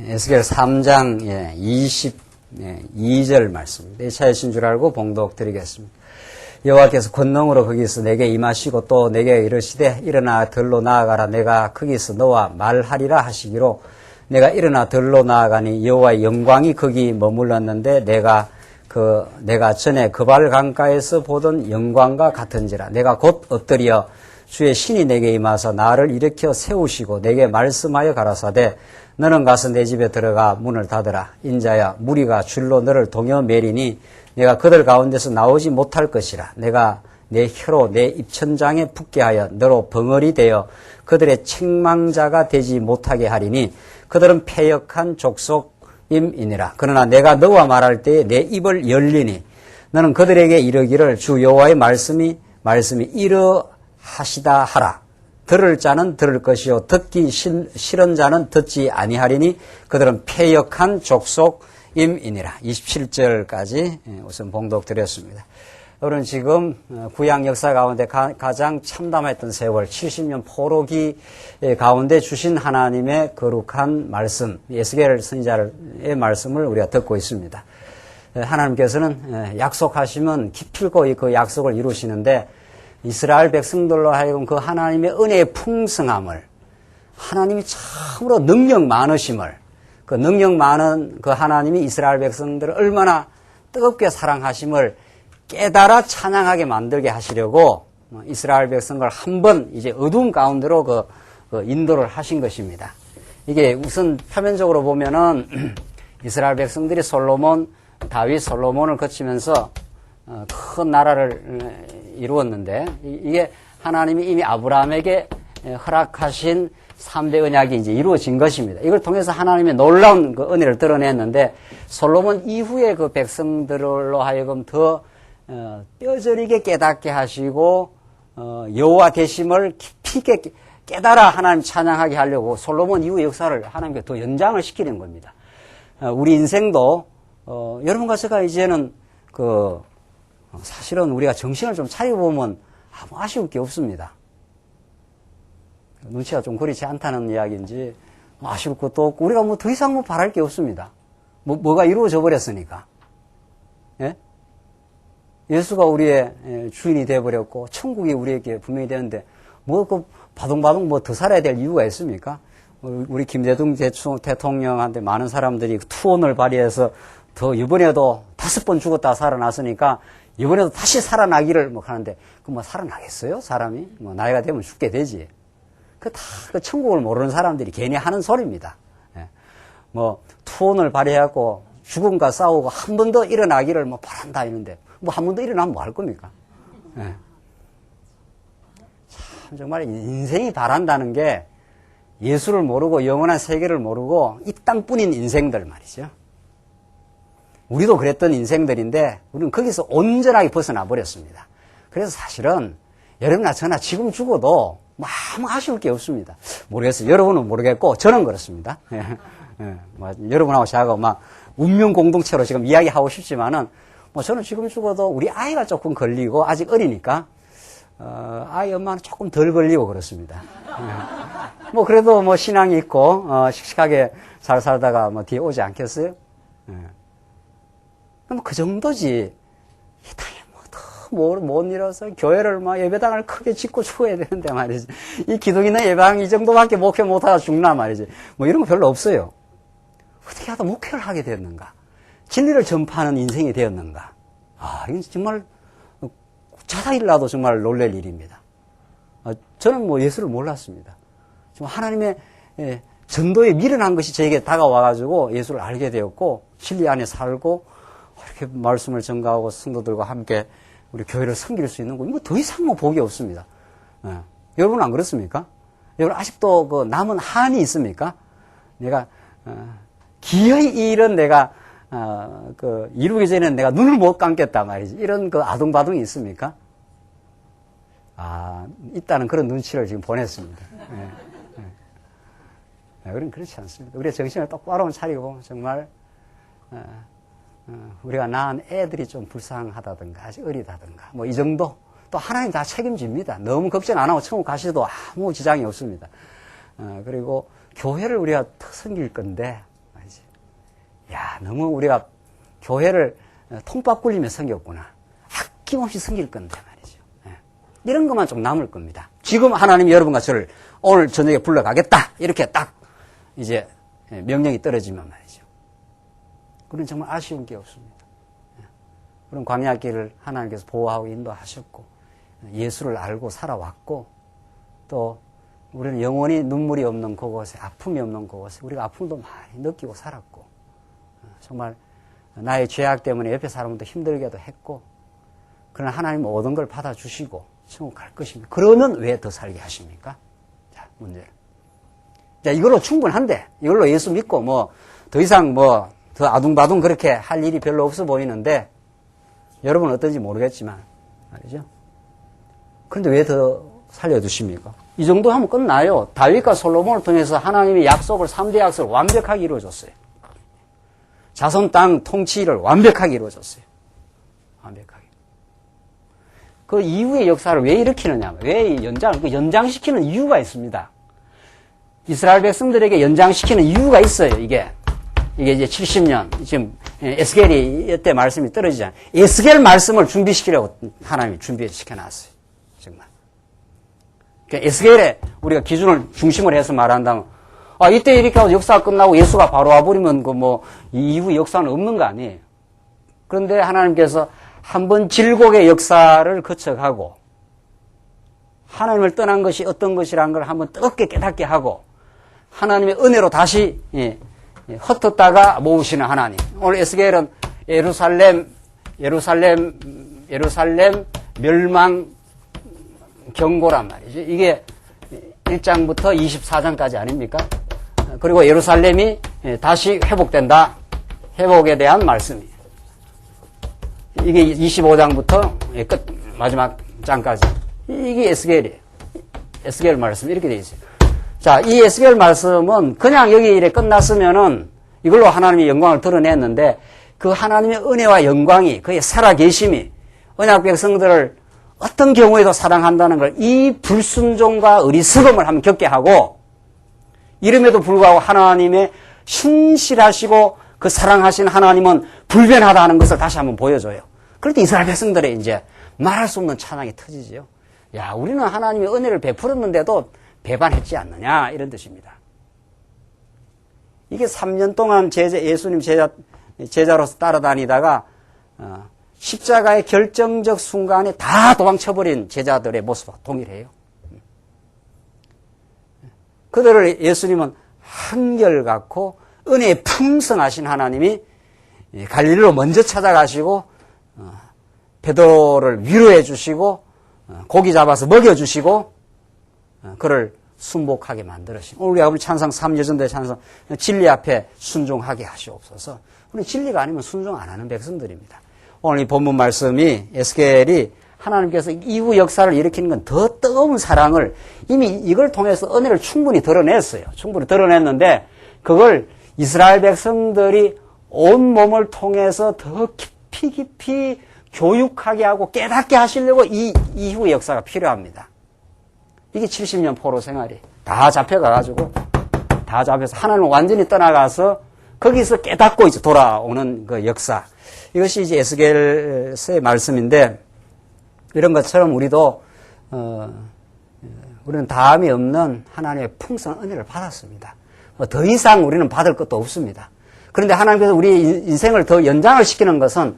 에스겔 3장 22절 말씀. 내 차이신 줄 알고 봉독 드리겠습니다. 여호와께서 권능으로 거기서 내게 임하시고 또 내게 이르시되 일어나 들로 나아가라. 내가 거기서 너와 말하리라 하시기로 내가 일어나 들로 나아가니 여호와의 영광이 거기 머물렀는데 내가 전에 그발 강가에서 보던 영광과 같은지라. 내가 곧 엎드려 주의 신이 내게 임하사 나를 일으켜 세우시고 내게 말씀하여 가라사대 너는 가서 내 집에 들어가 문을 닫으라. 인자야 무리가 줄로 너를 동여 매리니 내가 그들 가운데서 나오지 못할 것이라. 내가 내 혀로 내 입천장에 붙게 하여 너로 벙어리 되어 그들의 책망자가 되지 못하게 하리니 그들은 패역한 족속임이니라. 그러나 내가 너와 말할 때에 내 입을 열리니 너는 그들에게 이르기를 주 여호와의 말씀이 이러하시다 하라. 들을 자는 들을 것이요 듣기 싫은 자는 듣지 아니하리니 그들은 패역한 족속임이니라. 27절까지 우선 봉독 드렸습니다. 여러분 지금 구약 역사 가운데 가장 참담했던 세월 70년 포로기 가운데 주신 하나님의 거룩한 말씀, 에스겔 선지자의 말씀을 우리가 듣고 있습니다. 하나님께서는 약속하시면 기필코 그 약속을 이루시는데 이스라엘 백성들로 하여금 그 하나님의 은혜의 풍성함을, 하나님이 참으로 능력 많으심을, 그 능력 많은 그 하나님이 이스라엘 백성들을 얼마나 뜨겁게 사랑하심을 깨달아 찬양하게 만들게 하시려고 이스라엘 백성을 한번 이제 어두운 가운데로 그 인도를 하신 것입니다. 이게 우선 표면적으로 보면은 이스라엘 백성들이 다윗 솔로몬을 거치면서 큰 나라를 이루었는데 이게 하나님이 이미 아브라함에게 허락하신 3대 언약이 이제 이루어진 것입니다. 이걸 통해서 하나님의 놀라운 그 은혜를 드러냈는데 솔로몬 이후에 그 백성들로 하여금 더 뼈저리게 깨닫게 하시고 여호와 되심을 깊이 있게 깨달아 하나님 찬양하게 하려고 솔로몬 이후 역사를 하나님께 더 연장을 시키는 겁니다. 우리 인생도 여러분과 제가 이제는 사실은 우리가 정신을 좀 차려보면 아무 아쉬울 게 없습니다. 눈치가 좀 그렇지 않다는 이야기인지 아쉬울 것도 없고 우리가 더 이상 바랄 게 없습니다. 뭐가 이루어져 버렸으니까. 예? 예수가 우리의 주인이 되어버렸고 천국이 우리에게 분명히 되는데 바둥바둥 더 살아야 될 이유가 있습니까? 우리 김대중 대통령한테 많은 사람들이 투혼을 발휘해서 더 이번에도 5번 죽었다 살아났으니까 이번에도 다시 살아나기를 하는데 살아나겠어요? 사람이? 나이가 되면 죽게 되지. 그 천국을 모르는 사람들이 괜히 하는 소리입니다. 예. 투혼을 발휘해갖고 죽음과 싸우고 한 번 더 일어나기를 바란다 이러는데 한 번 더 일어나면 뭐 할 겁니까? 예. 참 정말 인생이 바란다는 게 예수를 모르고 영원한 세계를 모르고 이 땅뿐인 인생들 말이죠. 우리도 그랬던 인생들인데 우리는 거기서 온전하게 벗어나 버렸습니다. 그래서 사실은 여러분이나 저나 지금 죽어도 아무 아쉬울 게 없습니다. 모르겠어요. 여러분은 모르겠고 저는 그렇습니다. 예. 예. 여러분하고 저하고 운명 공동체로 지금 이야기하고 싶지만은 저는 지금 죽어도 우리 아이가 조금 걸리고 아직 어리니까 아이 엄마는 조금 덜 걸리고 그렇습니다. 예. 그래도 신앙이 있고 씩씩하게 잘 살다가 뒤에 오지 않겠어요? 예. 그 정도지. 이 땅에 못 이뤄서 교회를 예배당을 크게 짓고 죽어야 되는데 말이지. 이 기독인의 예배당 이 정도밖에 목회 못하다 죽나 말이지. 이런 거 별로 없어요. 어떻게 하다 목회를 하게 되었는가? 진리를 전파하는 인생이 되었는가? 이건 정말 자살이라도 정말 놀랄 일입니다. 저는 예수를 몰랐습니다. 정말 하나님의 전도에 미련한 것이 저에게 다가와가지고 예수를 알게 되었고 진리 안에 살고 이렇게 말씀을 전가하고 성도들과 함께 우리 교회를 섬길 수 있는 거 이거 더 이상 복이 없습니다. 여러분은 안 그렇습니까? 여러분 아직도 남은 한이 있습니까? 내가 기어이 이 일은 내가 이루기 전에는 내가 눈을 못 감겠다 말이지. 이런 아둥바둥이 있습니까? 있다는 그런 눈치를 지금 보냈습니다. 그럼 그렇지 않습니다. 우리의 정신을 똑바로 차리고 정말 우리가 낳은 애들이 좀 불쌍하다든가 아직 어리다든가 이 정도 또 하나님 다 책임집니다. 너무 걱정 안 하고 천국 가셔도 아무 지장이 없습니다. 그리고 교회를 우리가 더 섬길 건데 야, 너무 우리가 교회를 통밥 굴리며 섬겼구나. 아낌없이 섬길 건데 말이죠. 예. 이런 것만 좀 남을 겁니다. 지금 하나님이 여러분과 저를 오늘 저녁에 불러가겠다. 이렇게 딱 이제 명령이 떨어지면 말이죠. 그런 정말 아쉬운 게 없습니다. 예. 그런 광야길을 하나님께서 보호하고 인도하셨고 예수를 알고 살아왔고 또 우리는 영원히 눈물이 없는 그곳에 아픔이 없는 그곳에 우리가 아픔도 많이 느끼고 살았고 정말 나의 죄악 때문에 옆에 사람도 힘들게도 했고 그러나 하나님은 모든 걸 받아주시고 천국 갈 것입니다. 그러면 왜 더 살게 하십니까? 자, 문제는. 자, 이걸로 충분한데 이걸로 예수 믿고 뭐 더 이상 뭐 더 아둥바둥 그렇게 할 일이 별로 없어 보이는데 여러분은 어떤지 모르겠지만 말이죠. 그런데 왜 더 살려두십니까? 이 정도 하면 끝나요. 다윗과 솔로몬을 통해서 하나님의 약속을 3대 약속을 완벽하게 이루어줬어요. 자손 땅 통치를 완벽하게 이루어줬어요. 완벽하게. 그 이후의 역사를 왜 일으키느냐? 왜 연장시키는 이유가 있습니다. 이스라엘 백성들에게 연장시키는 이유가 있어요, 이게 이제 70년, 지금 에스겔이 이때 말씀이 떨어지잖아요. 에스겔 말씀을 준비시키려고 하나님이 준비시켜놨어요. 정말. 그러니까 에스겔에 우리가 기준을 중심으로 해서 말한다면, 이때 이렇게 하고 역사가 끝나고 예수가 바로 와버리면 이 이후 역사는 없는 거 아니에요. 그런데 하나님께서 한번 질곡의 역사를 거쳐가고, 하나님을 떠난 것이 어떤 것이라는 걸 한번 뜨겁게 깨닫게 하고, 하나님의 은혜로 다시, 흩었다가 모으시는 하나님. 오늘 에스겔은 예루살렘 멸망 경고란 말이죠. 이게 1장부터 24장까지 아닙니까? 그리고 예루살렘이 다시 회복된다. 회복에 대한 말씀이에요. 이게 25장부터 끝 마지막 장까지. 이게 에스겔이에요. 에스겔 말씀 이렇게 되어 있어요. 자, 이 에스겔 말씀은 그냥 여기 이래 끝났으면은 이걸로 하나님의 영광을 드러냈는데 그 하나님의 은혜와 영광이 그의 살아계심이 언약 백성들을 어떤 경우에도 사랑한다는 걸 이 불순종과 어리석음을 한번 겪게 하고 이름에도 불구하고 하나님의 신실하시고 그 사랑하신 하나님은 불변하다는 것을 다시 한번 보여줘요. 그럴 때 이스라엘 백성들의 이제 말할 수 없는 찬양이 터지지요. 야, 우리는 하나님의 은혜를 베풀었는데도 배반했지 않느냐 이런 뜻입니다. 이게 3년 동안 예수님 제자로서 따라다니다가 십자가의 결정적 순간에 다 도망쳐버린 제자들의 모습과 동일해요. 그들을 예수님은 한결같고 은혜에 풍성하신 하나님이 갈릴리로 먼저 찾아가시고 베드로를 위로해 주시고 고기 잡아서 먹여주시고 그를 순복하게 만들으신 우리가 오늘 찬상 3여전대 찬상 진리 앞에 순종하게 하시옵소서. 우리 진리가 아니면 순종 안 하는 백성들입니다. 오늘 이 본문 말씀이 에스겔이 하나님께서 이후 역사를 일으키는 건 더 뜨거운 사랑을 이미 이걸 통해서 은혜를 충분히 드러냈어요. 충분히 드러냈는데 그걸 이스라엘 백성들이 온 몸을 통해서 더 깊이 교육하게 하고 깨닫게 하시려고 이 이후의 역사가 필요합니다. 이게 70년 포로 생활이 다 잡혀가가지고 다 잡혀서 하나님을 완전히 떠나가서 거기서 깨닫고 이제 돌아오는 그 역사. 이것이 이제 에스겔서의 말씀인데 이런 것처럼 우리도 우리는 다함이 없는 하나님의 풍성한 은혜를 받았습니다. 더 이상 우리는 받을 것도 없습니다. 그런데 하나님께서 우리 인생을 더 연장을 시키는 것은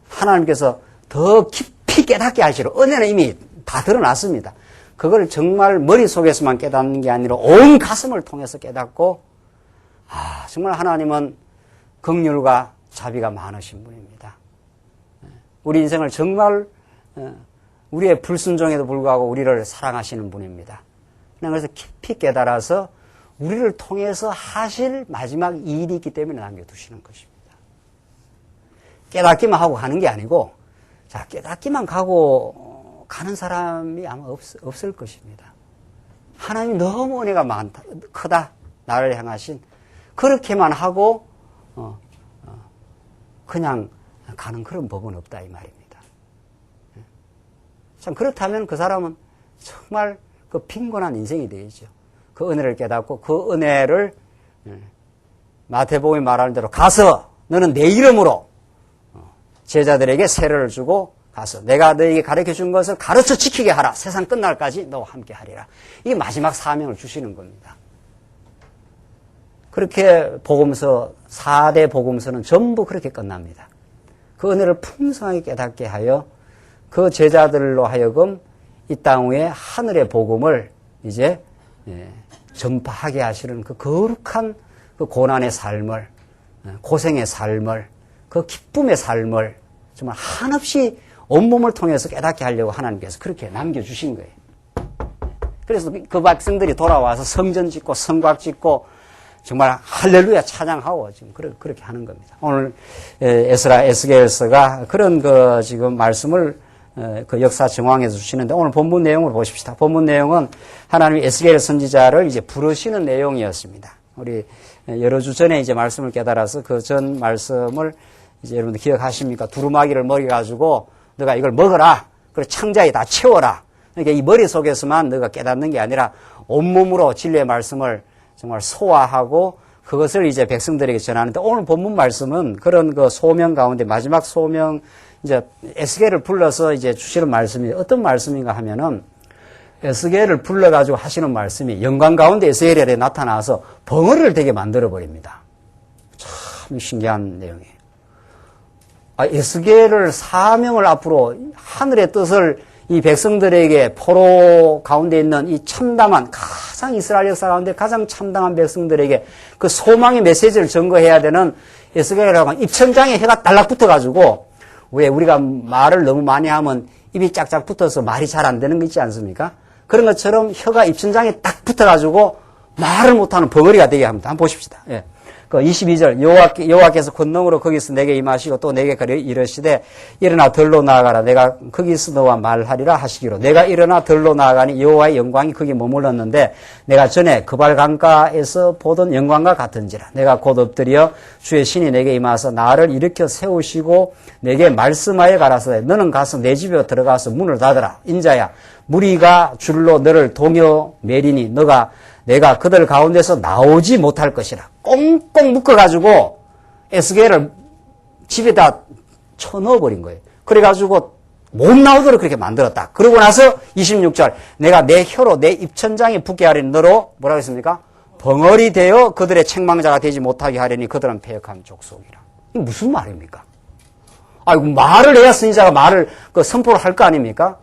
하나님께서 더 깊이 깨닫게 하시려 은혜는 이미 다 드러났습니다. 그걸 정말 머릿속에서만 깨닫는 게 아니라 온 가슴을 통해서 깨닫고 정말 하나님은 긍휼과 자비가 많으신 분입니다. 우리 인생을 정말 우리의 불순종에도 불구하고 우리를 사랑하시는 분입니다. 그래서 깊이 깨달아서 우리를 통해서 하실 마지막 일이 있기 때문에 남겨두시는 것입니다. 깨닫기만 하고 가는 게 아니고 깨닫기만 가는 사람이 아마 없을 것입니다. 하나님이 너무 은혜가 크다. 나를 향하신. 그렇게만 하고 그냥 가는 그런 법은 없다 이 말입니다. 참 그렇다면 그 사람은 정말 그 빈곤한 인생이 되겠죠. 그 은혜를 깨닫고 그 은혜를 마태복음이 말하는 대로 가서 너는 내 이름으로 제자들에게 세례를 주고 가서 내가 너에게 가르쳐 준 것을 가르쳐 지키게 하라. 세상 끝날까지 너와 함께 하리라. 이게 마지막 사명을 주시는 겁니다. 그렇게 복음서 4대 복음서는 전부 그렇게 끝납니다. 그 은혜를 풍성하게 깨닫게 하여 그 제자들로 하여금 이 땅 위에 하늘의 복음을 이제 전파하게 하시는 그 거룩한 그 고난의 삶을, 고생의 삶을, 그 기쁨의 삶을 정말 한없이 온몸을 통해서 깨닫게 하려고 하나님께서 그렇게 남겨주신 거예요. 그래서 그 백성들이 돌아와서 성전 짓고 성곽 짓고 정말 할렐루야 찬양하고 지금 그렇게 하는 겁니다. 오늘 에스겔서가 그런 그 지금 말씀을 그 역사 정황에서 주시는데 오늘 본문 내용을 보십시다. 본문 내용은 하나님이 에스겔 선지자를 이제 부르시는 내용이었습니다. 우리 여러 주 전에 이제 말씀을 깨달아서 그 전 말씀을 이제 여러분들 기억하십니까? 두루마기를 먹여가지고 너가 이걸 먹어라. 그리고 창자에 다 채워라. 그러니까 이 머릿속에서만 너가 깨닫는 게 아니라 온몸으로 진리의 말씀을 정말 소화하고 그것을 이제 백성들에게 전하는데 오늘 본문 말씀은 그런 그 소명 가운데 마지막 소명 이제 에스겔을 불러서 이제 주시는 말씀이 어떤 말씀인가 하면은 에스겔을 불러가지고 하시는 말씀이 영광 가운데 에스겔에 나타나서 벙어리를 되게 만들어버립니다. 참 신기한 내용이에요. 에스겔을 사명을 앞으로 하늘의 뜻을 이 백성들에게 포로 가운데 있는 이 참담한 가장 이스라엘 역사 가운데 가장 참담한 백성들에게 그 소망의 메시지를 전거해야 되는 에스겔이라고 하는 입천장에 해가 달락 붙어가지고 왜 우리가 말을 너무 많이 하면 입이 짝짝 붙어서 말이 잘 안 되는 거 있지 않습니까? 그런 것처럼 혀가 입천장에 딱 붙어가지고 말을 못하는 벙어리가 되게 합니다. 한번 보십시다. 예. 그 22절 여호와께서 권능으로 거기서 내게 임하시고 또 내게 이르시되 일어나 들로 나아가라. 내가 거기서 너와 말하리라 하시기로 내가 일어나 들로 나아가니 여호와의 영광이 거기 머물렀는데 내가 전에 그발 강가에서 보던 영광과 같은지라. 내가 곧 엎드려 주의 신이 내게 임하서 나를 일으켜 세우시고 내게 말씀하여 가라사대 너는 가서 내 집에 들어가서 문을 닫으라. 인자야 무리가 줄로 너를 동여 매리니 내가 그들 가운데서 나오지 못할 것이라. 꽁꽁 묶어가지고 에스겔을 집에다 쳐넣어버린 거예요. 그래가지고 못 나오도록 그렇게 만들었다. 그러고 나서 26절 내가 내 혀로 내 입천장에 붙게 하려니 너로 뭐라고 했습니까? 벙어리 되어 그들의 책망자가 되지 못하게 하려니 그들은 패역한 족속이라. 이게 무슨 말입니까? 아이고 말을 해야 선지자가 말을 선포를 할 거 아닙니까?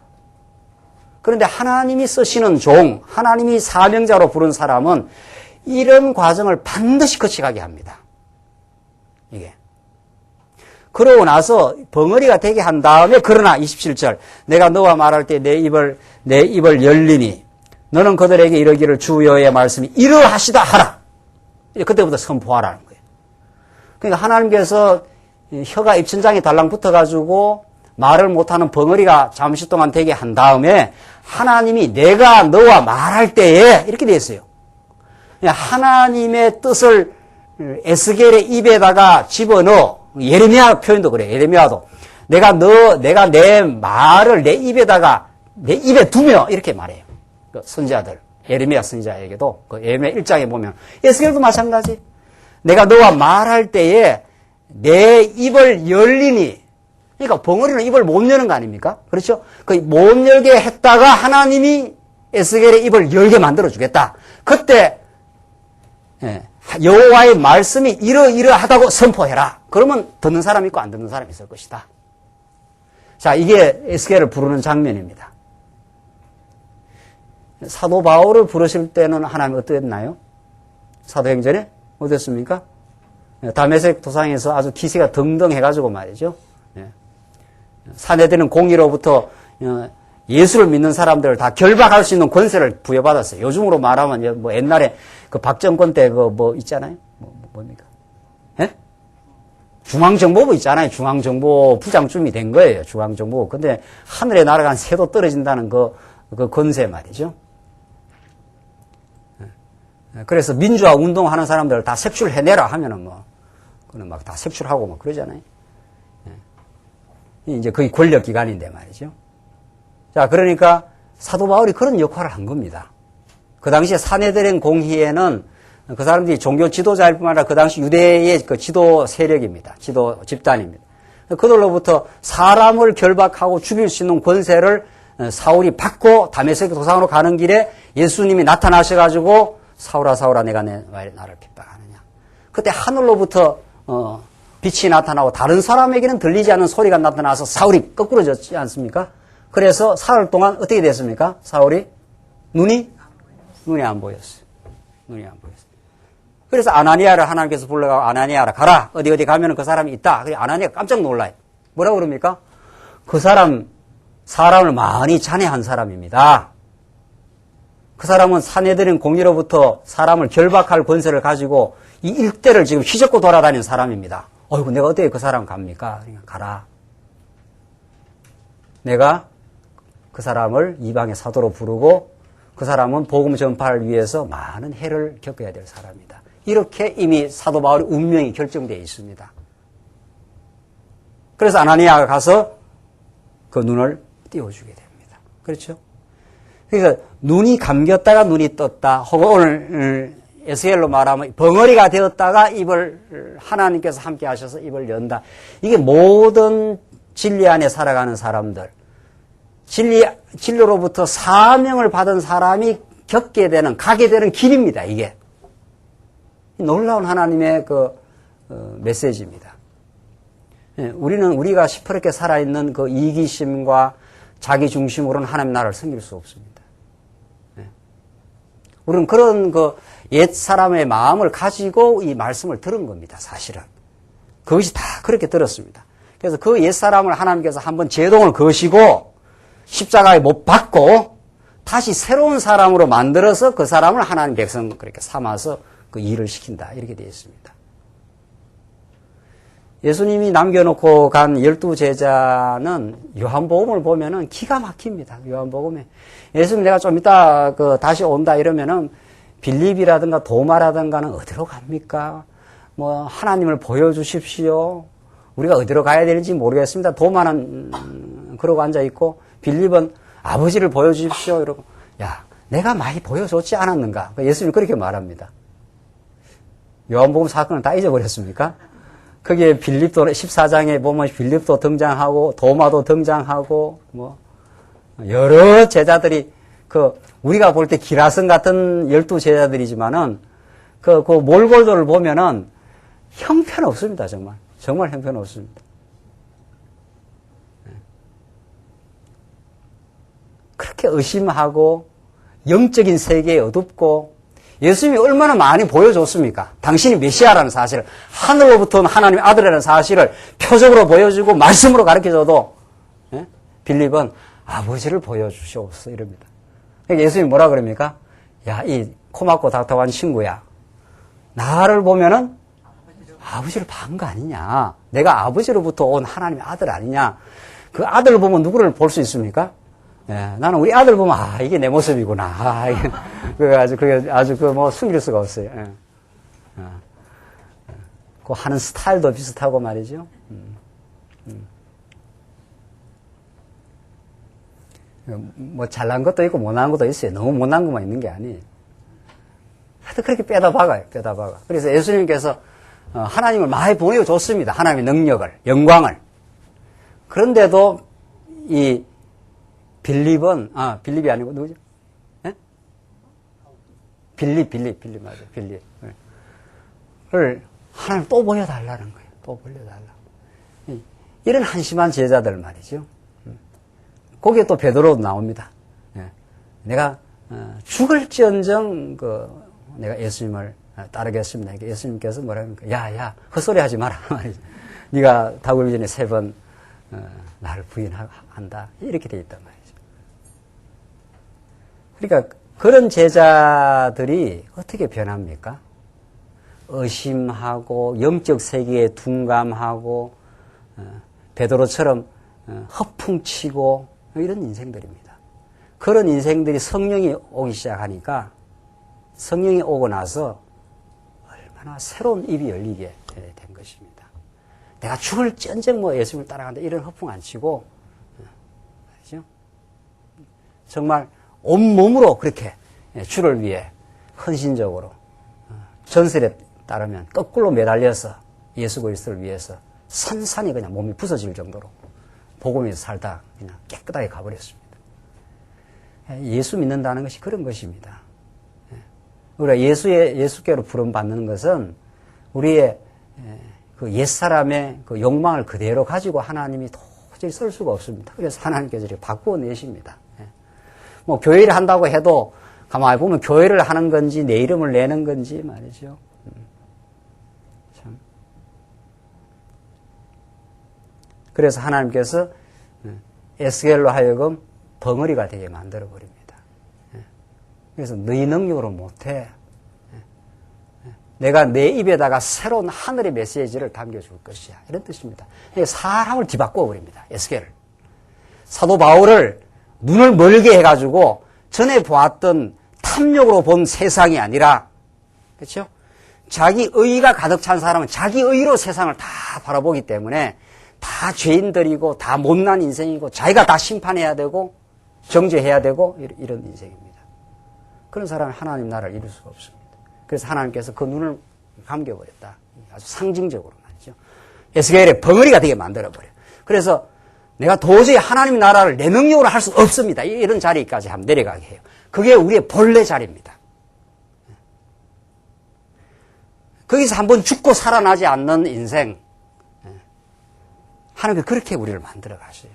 그런데 하나님이 쓰시는 종, 하나님이 사명자로 부른 사람은 이런 과정을 반드시 거쳐가게 합니다. 이게. 그러고 나서 벙어리가 되게 한 다음에 그러나 27절 내가 너와 말할 때 내 입을 열리니 너는 그들에게 이르기를 주 여호와의 말씀이 이러하시다 하라. 그때부터 선포하라는 거예요. 그러니까 하나님께서 혀가 입천장에 달랑 붙어가지고 말을 못하는 벙어리가 잠시 동안 되게 한 다음에 하나님이 내가 너와 말할 때에 이렇게 되어 있어요. 하나님의 뜻을 에스겔의 입에다가 집어넣어. 예레미야 표현도 그래요. 예레미야도 내가 내 말을 내 입에 두며 이렇게 말해요. 그 선지자들 예레미야 선지자에게도 그 예레미야 1장에 보면 에스겔도 마찬가지. 내가 너와 말할 때에 내 입을 열리니 그러니까 벙어리는 입을 못 여는 거 아닙니까? 그렇죠? 그 못 열게 했다가 하나님이 에스겔의 입을 열게 만들어 주겠다. 그때 여호와의 말씀이 이러하다고 선포해라. 그러면 듣는 사람이 있고 안 듣는 사람이 있을 것이다. 자, 이게 에스겔을 부르는 장면입니다. 사도 바울을 부르실 때는 하나님 어땠나요? 사도행전에 어땠습니까? 다메섹 도상에서 아주 기세가 등등해가지고 말이죠. 사내들은 공의로부터 예수를 믿는 사람들을 다 결박할 수 있는 권세를 부여받았어요. 요즘으로 말하면 뭐 옛날에 그 박정권 때 그 뭐 있잖아요. 뭡니까? 예? 중앙정보부 있잖아요. 중앙정보 부장쯤이 된 거예요. 중앙정보. 근데 하늘에 날아간 새도 떨어진다는 그 권세 말이죠. 그래서 민주화 운동하는 사람들을 다 색출해내라 하면은 그는 막 다 색출하고 막 그러잖아요. 이제 거의 권력기관인데 말이죠. 자, 그러니까 사도 바울이 그런 역할을 한 겁니다. 그 당시에 사내들의 공의회는 그 사람들이 종교 지도자일 뿐만 아니라 그 당시 유대의 그 지도 세력입니다. 지도 집단입니다. 그들로부터 사람을 결박하고 죽일 수 있는 권세를 사울이 받고 다메섹 도상으로 가는 길에 예수님이 나타나셔가지고 사울아 사울아 내가 왜 나를 핍박하느냐. 그때 하늘로부터 빛이 나타나고 다른 사람에게는 들리지 않는 소리가 나타나서 사울이 거꾸러졌지 않습니까? 그래서 사흘 동안 어떻게 됐습니까? 사울이 눈이 안 보였어요. 눈이 안 보였어요. 그래서 아나니아를 하나님께서 불러가고 아나니아라 가라. 어디 가면은 그 사람이 있다. 그래서 아나니아가 깜짝 놀라요. 뭐라고 그럽니까? 그 사람을 많이 잔해한 사람입니다. 그 사람은 사내들인 공의로부터 사람을 결박할 권세를 가지고 이 일대를 지금 휘젓고 돌아다니는 사람입니다. 어이구, 내가 어떻게 그 사람 갑니까? 그러니까 가라. 내가 그 사람을 이방의 사도로 부르고 그 사람은 복음 전파를 위해서 많은 해를 겪어야 될 사람이다. 이렇게 이미 사도 바울의 운명이 결정되어 있습니다. 그래서 아나니아가 가서 그 눈을 띄워주게 됩니다. 그렇죠? 그래서 눈이 감겼다가 눈이 떴다. 혹은 오늘 에스겔로 말하면 벙어리가 되었다가 입을 하나님께서 함께 하셔서 입을 연다. 이게 모든 진리 안에 살아가는 사람들, 진리로부터 사명을 받은 사람이 겪게 되는, 가게 되는 길입니다, 이게. 놀라운 하나님의 메시지입니다. 우리가 시퍼렇게 살아있는 그 이기심과 자기 중심으로는 하나님 나라를 섬길 수 없습니다. 우리는 그런 옛 사람의 마음을 가지고 이 말씀을 들은 겁니다, 사실은. 그것이 다 그렇게 들었습니다. 그래서 그 옛 사람을 하나님께서 한번 제동을 거시고 십자가에 못 박고 다시 새로운 사람으로 만들어서 그 사람을 하나님 백성 그렇게 삼아서 그 일을 시킨다. 이렇게 되어 있습니다. 예수님이 남겨놓고 간 12제자는 요한복음을 보면은 기가 막힙니다. 요한복음에. 예수님 내가 좀 이따 다시 온다 이러면은 빌립이라든가 도마라든가는 어디로 갑니까? 하나님을 보여주십시오. 우리가 어디로 가야 되는지 모르겠습니다. 도마는 그러고 앉아있고 빌립은 아버지를 보여주십시오. 이러고 야, 내가 많이 보여줬지 않았는가? 예수님이 그렇게 말합니다. 요한복음 사건은 다 잊어버렸습니까? 거기에 빌립도 14장에 보면 빌립도 등장하고 도마도 등장하고 여러 제자들이 우리가 볼 때 기라성 같은 12제자들이지만은 그 몰골도를 보면은 형편없습니다. 정말 형편없습니다. 그렇게 의심하고 영적인 세계에 어둡고 예수님이 얼마나 많이 보여줬습니까? 당신이 메시아라는 사실을, 하늘로부터 온 하나님의 아들이라는 사실을 표적으로 보여주고 말씀으로 가르쳐줘도 빌립은 아버지를 보여주시옵소서 이럽니다. 그러니까 예수님이 뭐라 그럽니까? 야, 이 코막고 답답한 친구야. 나를 보면은 아버지를 본 거 아니냐. 내가 아버지로부터 온 하나님의 아들 아니냐. 그 아들을 보면 누구를 볼 수 있습니까? 나는 우리 아들 보면 이게 내 모습이구나. 그게 아주 숨길 수가 없어요. 그 하는 스타일도 비슷하고 말이죠. 잘난 것도 있고 못난 것도 있어요. 너무 못난 것만 있는 게 아니에요. 하여튼 그렇게 빼다 박아요. 그래서 예수님께서 하나님을 많이 보여줬습니다. 하나님의 능력을, 영광을. 그런데도 이 빌립은, 빌립이 아니고 누구죠? 빌립 맞아요. 빌립을 하나님 또 보여달라는 거예요. 또 보여달라. 이런 한심한 제자들 말이죠. 거기에 또 베드로도 나옵니다. 내가 죽을지언정 내가 예수님을 따르겠습니다. 예수님께서 뭐라 합니까? 야, 헛소리 하지 마라. 말이죠. 네가 다굴기 전에 3번 나를 부인한다. 이렇게 돼 있단 말이죠. 그러니까 그런 제자들이 어떻게 변합니까? 의심하고 영적 세계에 둔감하고 베드로처럼 허풍치고 이런 인생들입니다. 그런 인생들이 성령이 오기 시작하니까 성령이 오고 나서 얼마나 새로운 입이 열리게 된 것입니다. 내가 죽을지언정 예수님을 따라간다 이런 허풍 안 치고 말이죠. 정말 온몸으로 그렇게 주를 위해 헌신적으로 전설에 따르면 거꾸로 매달려서 예수 그리스도를 위해서 산산이 그냥 몸이 부서질 정도로 복음에서 살다 그냥 깨끗하게 가버렸습니다. 예수 믿는다는 것이 그런 것입니다. 우리가 예수께로 부름받는 것은 우리의 그 옛사람의 그 욕망을 그대로 가지고 하나님이 도저히 쓸 수가 없습니다. 그래서 하나님께서 이렇게 바꾸어 내십니다. 뭐 교회를 한다고 해도 가만히 보면 교회를 하는 건지 내 이름을 내는 건지 말이죠. 참. 그래서 하나님께서 에스겔로 하여금 벙어리가 되게 만들어 버립니다. 그래서 너희 능력으로 못해. 내가 내 입에다가 새로운 하늘의 메시지를 담겨줄 것이야. 이런 뜻입니다. 사람을 뒤바꿔 버립니다. 에스겔을. 사도 바울을 눈을 멀게 해가지고 전에 보았던 탐욕으로 본 세상이 아니라, 그렇죠? 자기 의가 가득 찬 사람은 자기 의로 세상을 다 바라보기 때문에 다 죄인들이고 다 못난 인생이고 자기가 다 심판해야 되고 정죄해야 되고 이런 인생입니다. 그런 사람은 하나님 나라를 이룰 수가 없습니다. 그래서 하나님께서 그 눈을 감겨버렸다. 아주 상징적으로 말이죠. 에스겔의 벙어리가 되게 만들어버려요. 그래서 내가 도저히 하나님 나라를 내 능력으로 할 수 없습니다. 이런 자리까지 한번 내려가게 해요. 그게 우리의 본래 자리입니다. 거기서 한번 죽고 살아나지 않는 인생, 하나님께서 그렇게 우리를 만들어 가셔요.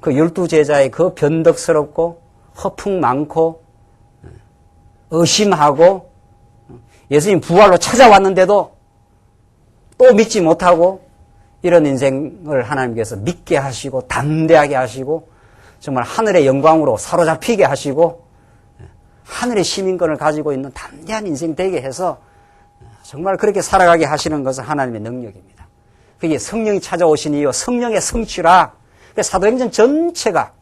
그 12제자의 그 변덕스럽고 허풍 많고 의심하고 예수님 부활로 찾아왔는데도 또 믿지 못하고 이런 인생을 하나님께서 믿게 하시고 담대하게 하시고 정말 하늘의 영광으로 사로잡히게 하시고 하늘의 시민권을 가지고 있는 담대한 인생 되게 해서 정말 그렇게 살아가게 하시는 것은 하나님의 능력입니다. 그게 성령이 찾아오신 이유, 성령의 성취라. 사도행전 전체가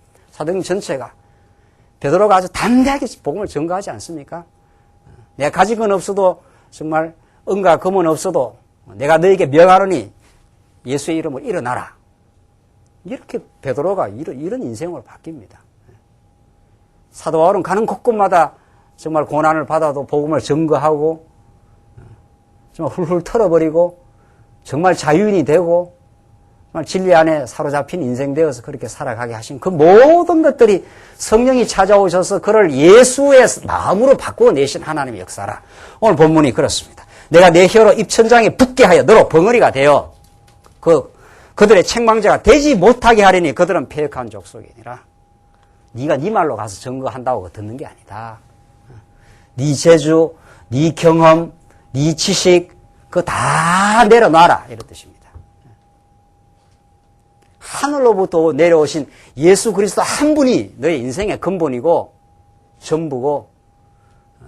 베드로가 아주 담대하게 복음을 전가하지 않습니까? 내가 가진 건 없어도 정말 은과 금은 없어도 내가 너에게 명하노니 예수의 이름으로 일어나라. 이렇게 베드로가 이런 인생으로 바뀝니다. 사도 바울은 가는 곳곳마다 정말 고난을 받아도 복음을 증거하고 정말 훌훌 털어버리고 정말 자유인이 되고 정말 진리 안에 사로잡힌 인생 되어서 그렇게 살아가게 하신 그 모든 것들이 성령이 찾아오셔서 그를 예수의 마음으로 바꾸어 내신 하나님의 역사라. 오늘 본문이 그렇습니다. 내가 내 혀로 입천장에 붙게 하여 너로 벙어리가 되어 그들의 책망자가 되지 못하게 하리니 그들은 패역한 족속이니라. 네가 네 말로 가서 증거한다고 듣는 게 아니다. 네 재주, 네 경험, 네 지식 그거 다 내려놔라 이런 뜻입니다. 하늘로부터 내려오신 예수 그리스도 한 분이 너의 인생의 근본이고 전부고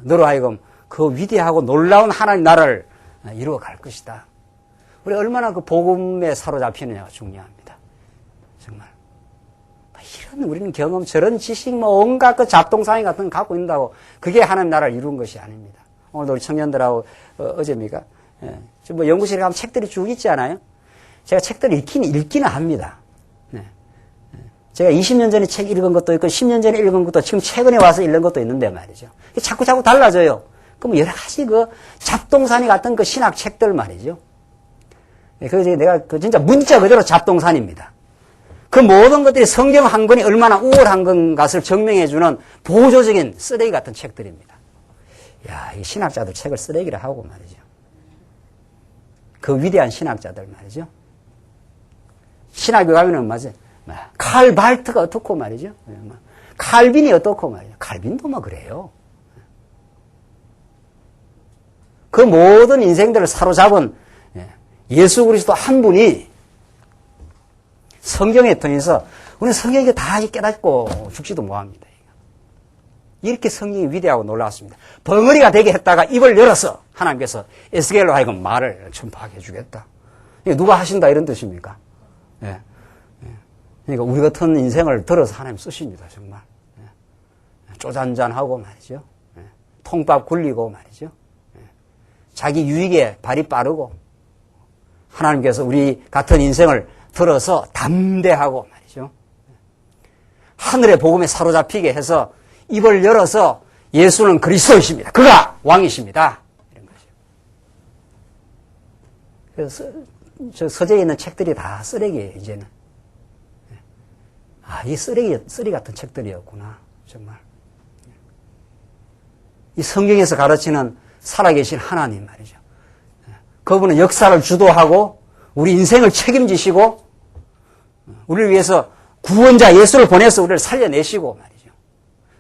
너로 하여금 그 위대하고 놀라운 하나님 나라를 이루어 갈 것이다. 우리 얼마나 그 복음에 사로잡히느냐가 중요합니다. 정말 이런 우리는 경험, 저런 지식, 온갖 그 잡동사니 같은 거 갖고 있다고 그게 하나님 나라를 이룬 것이 아닙니다. 오늘도 우리 청년들하고 어제입니까? 뭐 연구실에 가면 책들이 쭉 있지 않아요? 제가 책들을 읽기는 합니다. 네. 제가 20년 전에 책 읽은 것도 있고 10년 전에 읽은 것도 지금 최근에 와서 읽는 것도 있는데 말이죠. 자꾸 달라져요. 그럼 여러 가지 그 잡동사니 같은 그 신학 책들 말이죠. 그래서 내가 진짜 문자 그대로 잡동산입니다. 그 모든 것들이 성경 한 권이 얼마나 우월한 것을 증명해주는 보조적인 쓰레기 같은 책들입니다. 야, 이 신학자들 책을 쓰레기라 하고 말이죠. 그 위대한 신학자들 말이죠. 신학교 가면은 맞아요. 칼 발트가 어떻고 말이죠. 칼빈이 어떻고 말이죠. 칼빈도 뭐 그래요. 그 모든 인생들을 사로잡은 예수 그리스도 한 분이 성경에 통해서 우리는 성경에 다 깨닫고 죽지도 못합니다. 이렇게 성경이 위대하고 놀라웠습니다. 벙어리가 되게 했다가 입을 열어서 하나님께서 에스겔로 하여금 말을 전파하게 해주겠다. 이게 누가 하신다 이런 뜻입니까? 예. 그러니까 우리 같은 인생을 들어서 하나님 쓰십니다. 정말. 쪼잔잔하고 말이죠. 통밥 굴리고 말이죠. 자기 유익에 발이 빠르고 하나님께서 우리 같은 인생을 들어서 담대하고 말이죠. 하늘의 복음에 사로잡히게 해서 입을 열어서 예수는 그리스도이십니다. 그가 왕이십니다. 이런 거죠. 그래서 저 서재에 있는 책들이 다 쓰레기예요, 이제는. 아, 이 쓰레기 같은 책들이었구나, 정말. 이 성경에서 가르치는 살아계신 하나님 말이죠. 그분은 역사를 주도하고 우리 인생을 책임지시고 우리를 위해서 구원자 예수를 보내서 우리를 살려내시고 말이죠.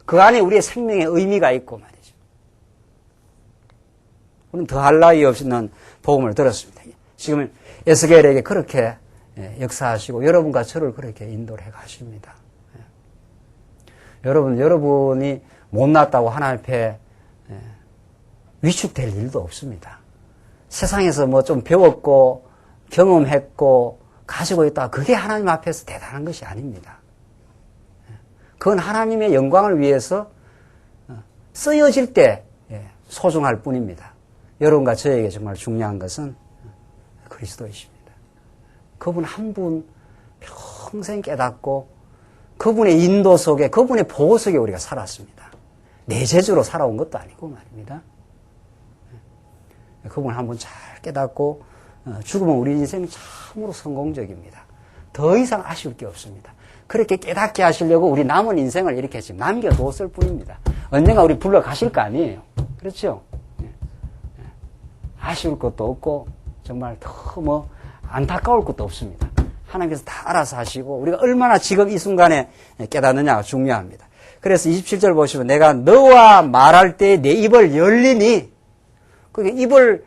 그 안에 우리의 생명의 의미가 있고 말이죠. 우리는 더할 나위 없는 복음을 들었습니다. 지금 에스겔에게 그렇게 역사하시고 여러분과 저를 그렇게 인도를 해 가십니다. 여러분이 못났다고 하나님 앞에 위축될 일도 없습니다. 세상에서 뭐 좀 배웠고 경험했고 가지고 있다. 그게 하나님 앞에서 대단한 것이 아닙니다. 그건 하나님의 영광을 위해서 쓰여질 때 소중할 뿐입니다. 여러분과 저에게 정말 중요한 것은 그리스도이십니다. 그분 한 분 평생 깨닫고 그분의 인도 속에 그분의 보호 속에 우리가 살았습니다. 내 재주로 살아온 것도 아니고 말입니다. 그분 한 분 잘 깨닫고 죽으면 우리 인생 참으로 성공적입니다. 더 이상 아쉬울 게 없습니다. 그렇게 깨닫게 하시려고 우리 남은 인생을 이렇게 지금 남겨뒀을 뿐입니다. 언젠가 우리 불러 가실 거 아니에요. 그렇죠? 아쉬울 것도 없고 정말 더 뭐 안타까울 것도 없습니다. 하나님께서 다 알아서 하시고 우리가 얼마나 지금 이 순간에 깨닫느냐가 중요합니다. 그래서 27절 보시면 내가 너와 말할 때 내 입을 열리니 그게 입을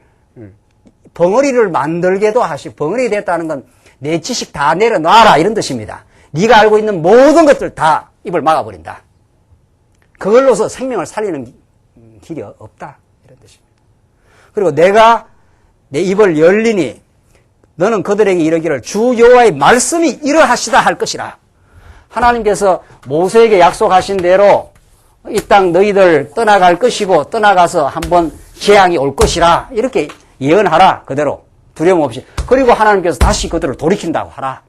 벙어리를 만들게도 하시고 벙어리 됐다는 건 내 지식 다 내려놔라 이런 뜻입니다. 네가 알고 있는 모든 것들 다 입을 막아버린다. 그걸로서 생명을 살리는 길이 없다 이런 뜻입니다. 그리고 내가 내 입을 열리니 너는 그들에게 이르기를 주 여호와의 말씀이 이러하시다 할 것이라. 하나님께서 모세에게 약속하신 대로 이 땅 너희들 떠나갈 것이고 떠나가서 한번 재앙이 올 것이라 이렇게 예언하라. 그대로 두려움 없이. 그리고 하나님께서 다시 그들을 돌이킨다고 하라.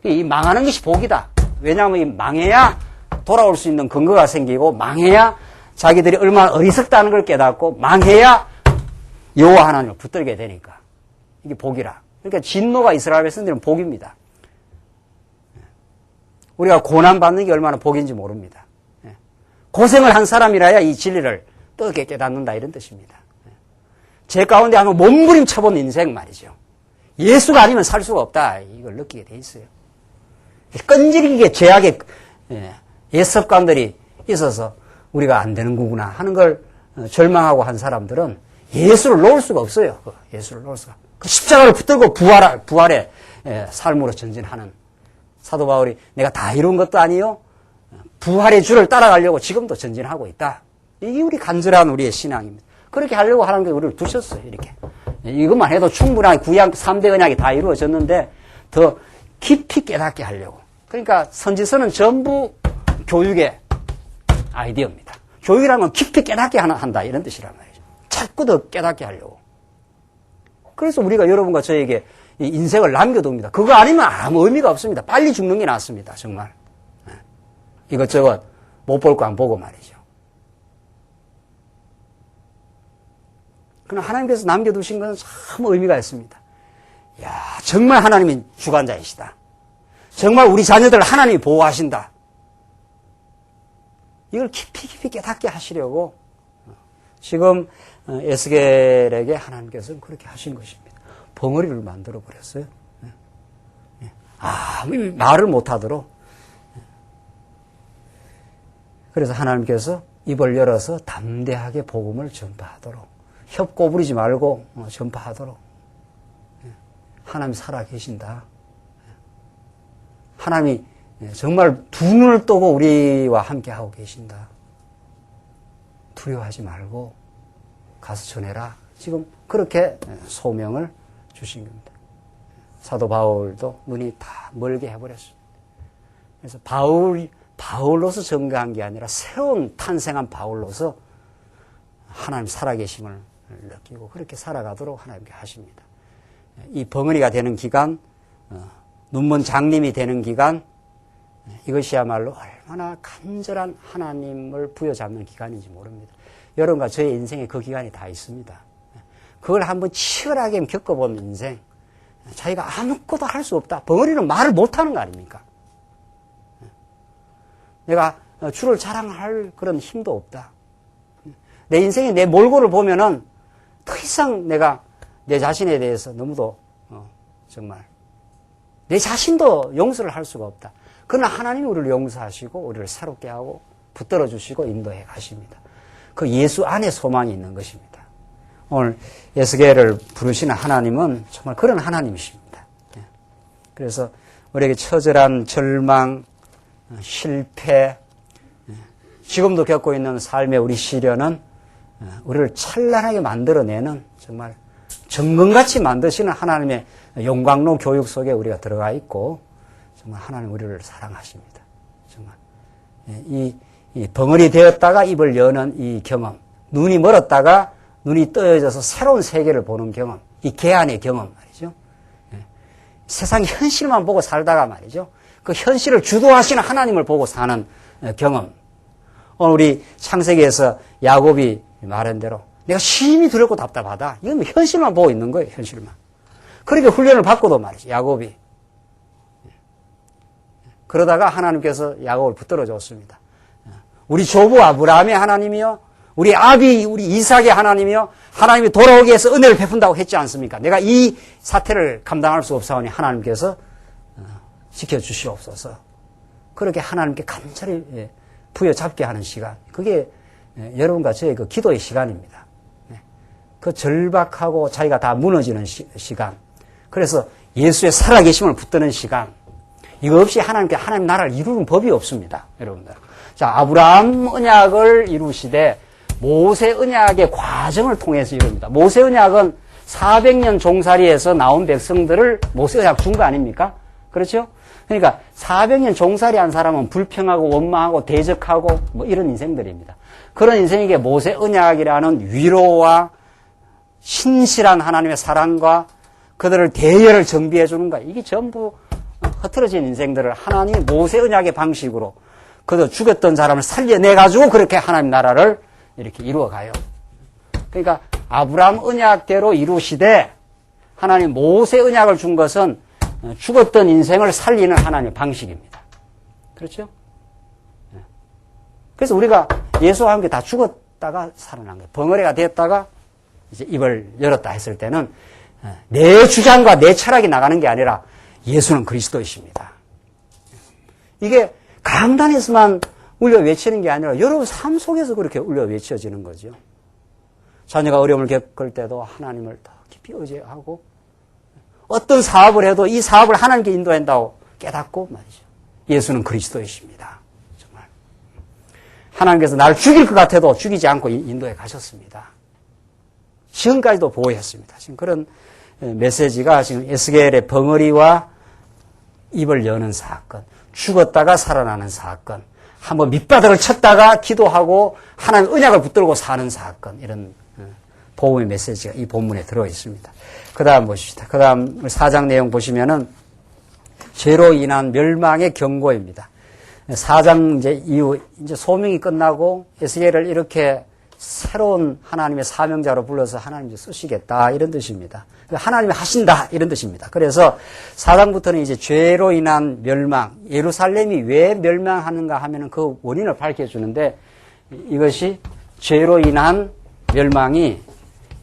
이 망하는 것이 복이다. 왜냐하면 이 망해야 돌아올 수 있는 근거가 생기고 망해야 자기들이 얼마나 어리석다는 걸 깨닫고 망해야 여호와 하나님을 붙들게 되니까 이게 복이라. 그러니까 진노가 이스라엘 백성들은 복입니다. 우리가 고난받는 게 얼마나 복인지 모릅니다. 고생을 한 사람이라야 이 진리를 뜨겁게 깨닫는다 이런 뜻입니다. 제 가운데 한번 몸부림쳐본 인생 말이죠. 예수가 아니면 살 수가 없다 이걸 느끼게 돼 있어요. 끈질기게 죄악의 습관들이 있어서 우리가 안 되는 거구나 하는 걸 절망하고 한 사람들은 예수를 놓을 수가 없어요. 예수를 놓을 수가. 그 십자가를 붙들고 부활의 삶으로 전진하는 사도 바울이 내가 다 이룬 것도 아니요 부활의 주를 따라가려고 지금도 전진하고 있다. 이게 우리 간절한 우리의 신앙입니다. 그렇게 하려고 하나님께서 우리를 두셨어요. 이렇게. 이것만 해도 충분하게 구약 3대 언약이 다 이루어졌는데 더 깊이 깨닫게 하려고. 그러니까 선지서는 전부 교육의 아이디어입니다. 교육이라는 건 깊이 깨닫게 한다 이런 뜻이란 말이죠. 자꾸 더 깨닫게 하려고. 그래서 우리가 여러분과 저에게 이 인생을 남겨둡니다. 그거 아니면 아무 의미가 없습니다. 빨리 죽는 게 낫습니다. 정말. 이것저것 못 볼 거 안 보고 말이죠. 그러나 하나님께서 남겨두신 것은 참 의미가 있습니다. 야, 정말 하나님이 주관자이시다. 정말 우리 자녀들을 하나님이 보호하신다. 이걸 깊이 깨닫게 하시려고 지금 에스겔에게 하나님께서는 그렇게 하신 것입니다. 벙어리를 만들어 버렸어요. 말을 못하도록. 그래서 하나님께서 입을 열어서 담대하게 복음을 전파하도록 협 부리지 말고 전파하도록. 하나님이 살아계신다. 하나님이 정말 두 눈을 뜨고 우리와 함께 하고 계신다. 두려워하지 말고 가서 전해라. 지금 그렇게 소명을 주신 겁니다. 사도 바울도 눈이 다 멀게 해버렸습니다. 그래서 바울로서 증거한 게 아니라 새로운 탄생한 바울로서 하나님 살아계심을 느끼고 그렇게 살아가도록 하나님께 하십니다. 이 벙어리가 되는 기간, 눈먼 장님이 되는 기간, 이것이야말로 얼마나 간절한 하나님을 부여잡는 기간인지 모릅니다. 여러분과 저의 인생에 그 기간이 다 있습니다. 그걸 한번 치열하게 겪어본 인생. 자기가 아무것도 할 수 없다. 벙어리는 말을 못하는 거 아닙니까? 내가 주를 자랑할 그런 힘도 없다. 내 인생의 내 몰골을 보면은 더 이상 내가 내 자신에 대해서 너무도 정말 내 자신도 용서를 할 수가 없다. 그러나 하나님이 우리를 용서하시고 우리를 새롭게 하고 붙들어 주시고 인도해 가십니다. 그 예수 안에 소망이 있는 것입니다. 오늘 에스겔을 부르시는 하나님은 정말 그런 하나님이십니다. 그래서 우리에게 처절한 절망, 실패, 지금도 겪고 있는 삶의 우리 시련은 우리를 찬란하게 만들어내는 정말 정금같이 만드시는 하나님의 용광로 교육 속에 우리가 들어가 있고 정말 하나님 우리를 사랑하십니다. 정말 이 벙어리 되었다가 입을 여는 이 경험, 눈이 멀었다가 눈이 떠여져서 새로운 세계를 보는 경험, 이 개안의 경험 말이죠. 세상 현실만 보고 살다가 말이죠. 그 현실을 주도하시는 하나님을 보고 사는 경험. 오늘 우리 창세기에서 야곱이 말한 대로 내가 심히 두렵고 답답하다. 이건 현실만 보고 있는 거예요. 현실만. 그렇게 훈련을 받고도 말이죠. 야곱이. 그러다가 하나님께서 야곱을 붙들어 줬습니다. 우리 조부 아브라함의 하나님이요. 우리 아비 우리 이삭의 하나님이요. 하나님이 돌아오기 위해서 은혜를 베푼다고 했지 않습니까? 내가 이 사태를 감당할 수 없사오니 하나님께서 지켜주시옵소서. 그렇게 하나님께 간절히 부여잡게 하는 시간. 그게 여러분과 저의 그 기도의 시간입니다. 그 절박하고 자기가 다 무너지는 시간. 그래서 예수의 살아계심을 붙드는 시간. 이거 없이 하나님 나라를 이루는 법이 없습니다. 여러분들. 자, 아브라함 언약을 이루시되 모세 언약의 과정을 통해서 이룹니다. 모세 언약은 400년 종살이에서 나온 백성들을 모세 언약 준 거 아닙니까? 그렇죠? 그러니까 400년 종살이 한 사람은 불평하고 원망하고 대적하고 뭐 이런 인생들입니다. 그런 인생에게 모세 언약이라는 위로와 신실한 하나님의 사랑과 그들을 대열을 정비해 주는 거, 이게 전부 흐트러진 인생들을 하나님이 모세 언약의 방식으로 그들 죽었던 사람을 살려내가지고 그렇게 하나님 나라를 이렇게 이루어가요. 그러니까 아브라함 언약대로 이루시되 하나님 모세 언약을 준 것은 죽었던 인생을 살리는 하나님의 방식입니다. 그렇죠? 그래서 우리가 예수와 함께 다 죽었다가 살아난 거예요. 벙어리가 됐다가 이제 입을 열었다 했을 때는 내 주장과 내 철학이 나가는 게 아니라 예수는 그리스도이십니다. 이게 강단에서만 울려 외치는 게 아니라 여러분 삶 속에서 그렇게 울려 외쳐지는 거죠. 자녀가 어려움을 겪을 때도 하나님을 더 깊이 의지하고 어떤 사업을 해도 이 사업을 하나님께 인도한다고 깨닫고 말이죠. 예수는 그리스도이십니다. 정말 하나님께서 나를 죽일 것 같아도 죽이지 않고 인도해 가셨습니다. 지금까지도 보호했습니다. 지금 그런 메시지가 지금 에스겔의 벙어리와 입을 여는 사건, 죽었다가 살아나는 사건, 한번 밑바닥을 쳤다가 기도하고 하나님 언약을 붙들고 사는 사건, 이런 복음의 메시지가 이 본문에 들어 있습니다. 그 다음 보십시다. 그 다음 4장 내용 보시면은 죄로 인한 멸망의 경고입니다. 4장 이후 이제 소명이 끝나고 에스겔을 이렇게 새로운 하나님의 사명자로 불러서 하나님이 쓰시겠다 이런 뜻입니다. 하나님이 하신다 이런 뜻입니다. 그래서 4장부터는 이제 죄로 인한 멸망, 예루살렘이 왜 멸망하는가 하면은 그 원인을 밝혀주는데 이것이 죄로 인한 멸망이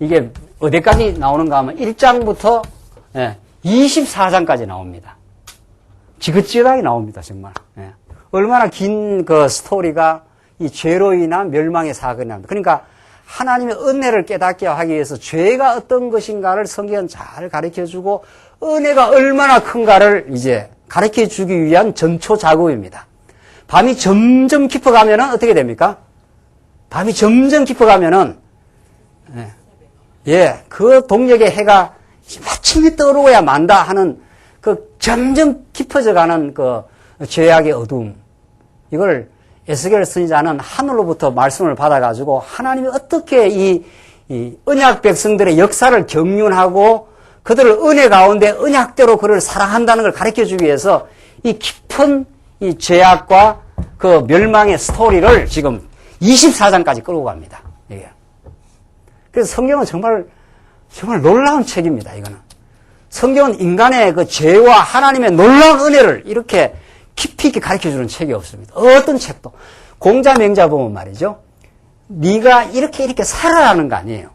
이게 어디까지 나오는가 하면 1장부터 24장까지 나옵니다. 지긋지긋하게 나옵니다, 정말. 얼마나 긴 그 스토리가 이 죄로 인한 멸망의 사건이 나옵니다. 그러니까 하나님의 은혜를 깨닫게 하기 위해서 죄가 어떤 것인가를 성경은 잘 가르쳐주고 은혜가 얼마나 큰가를 이제 가르쳐주기 위한 전초 작업입니다. 밤이 점점 깊어가면은 어떻게 됩니까? 밤이 점점 깊어가면은 그 동력의 해가 마침내 떠오르고야 만다 하는 그 점점 깊어져가는 그 죄악의 어두움, 이걸 에스겔 선지자는 하늘로부터 말씀을 받아가지고 하나님이 어떻게 이 언약 백성들의 역사를 경륜하고 그들을 은혜 가운데 언약대로 그를 사랑한다는 걸 가르쳐주기 위해서 이 깊은 이 죄악과 그 멸망의 스토리를 지금 24장까지 끌고 갑니다. 이게. 그래서 성경은 정말 정말 놀라운 책입니다, 이거는. 성경은 인간의 그 죄와 하나님의 놀라운 은혜를 이렇게 깊이 있게 가르쳐주는 책이 없습니다. 어떤 책도. 공자 맹자 보면 말이죠. 네가 이렇게 살아라는 거 아니에요.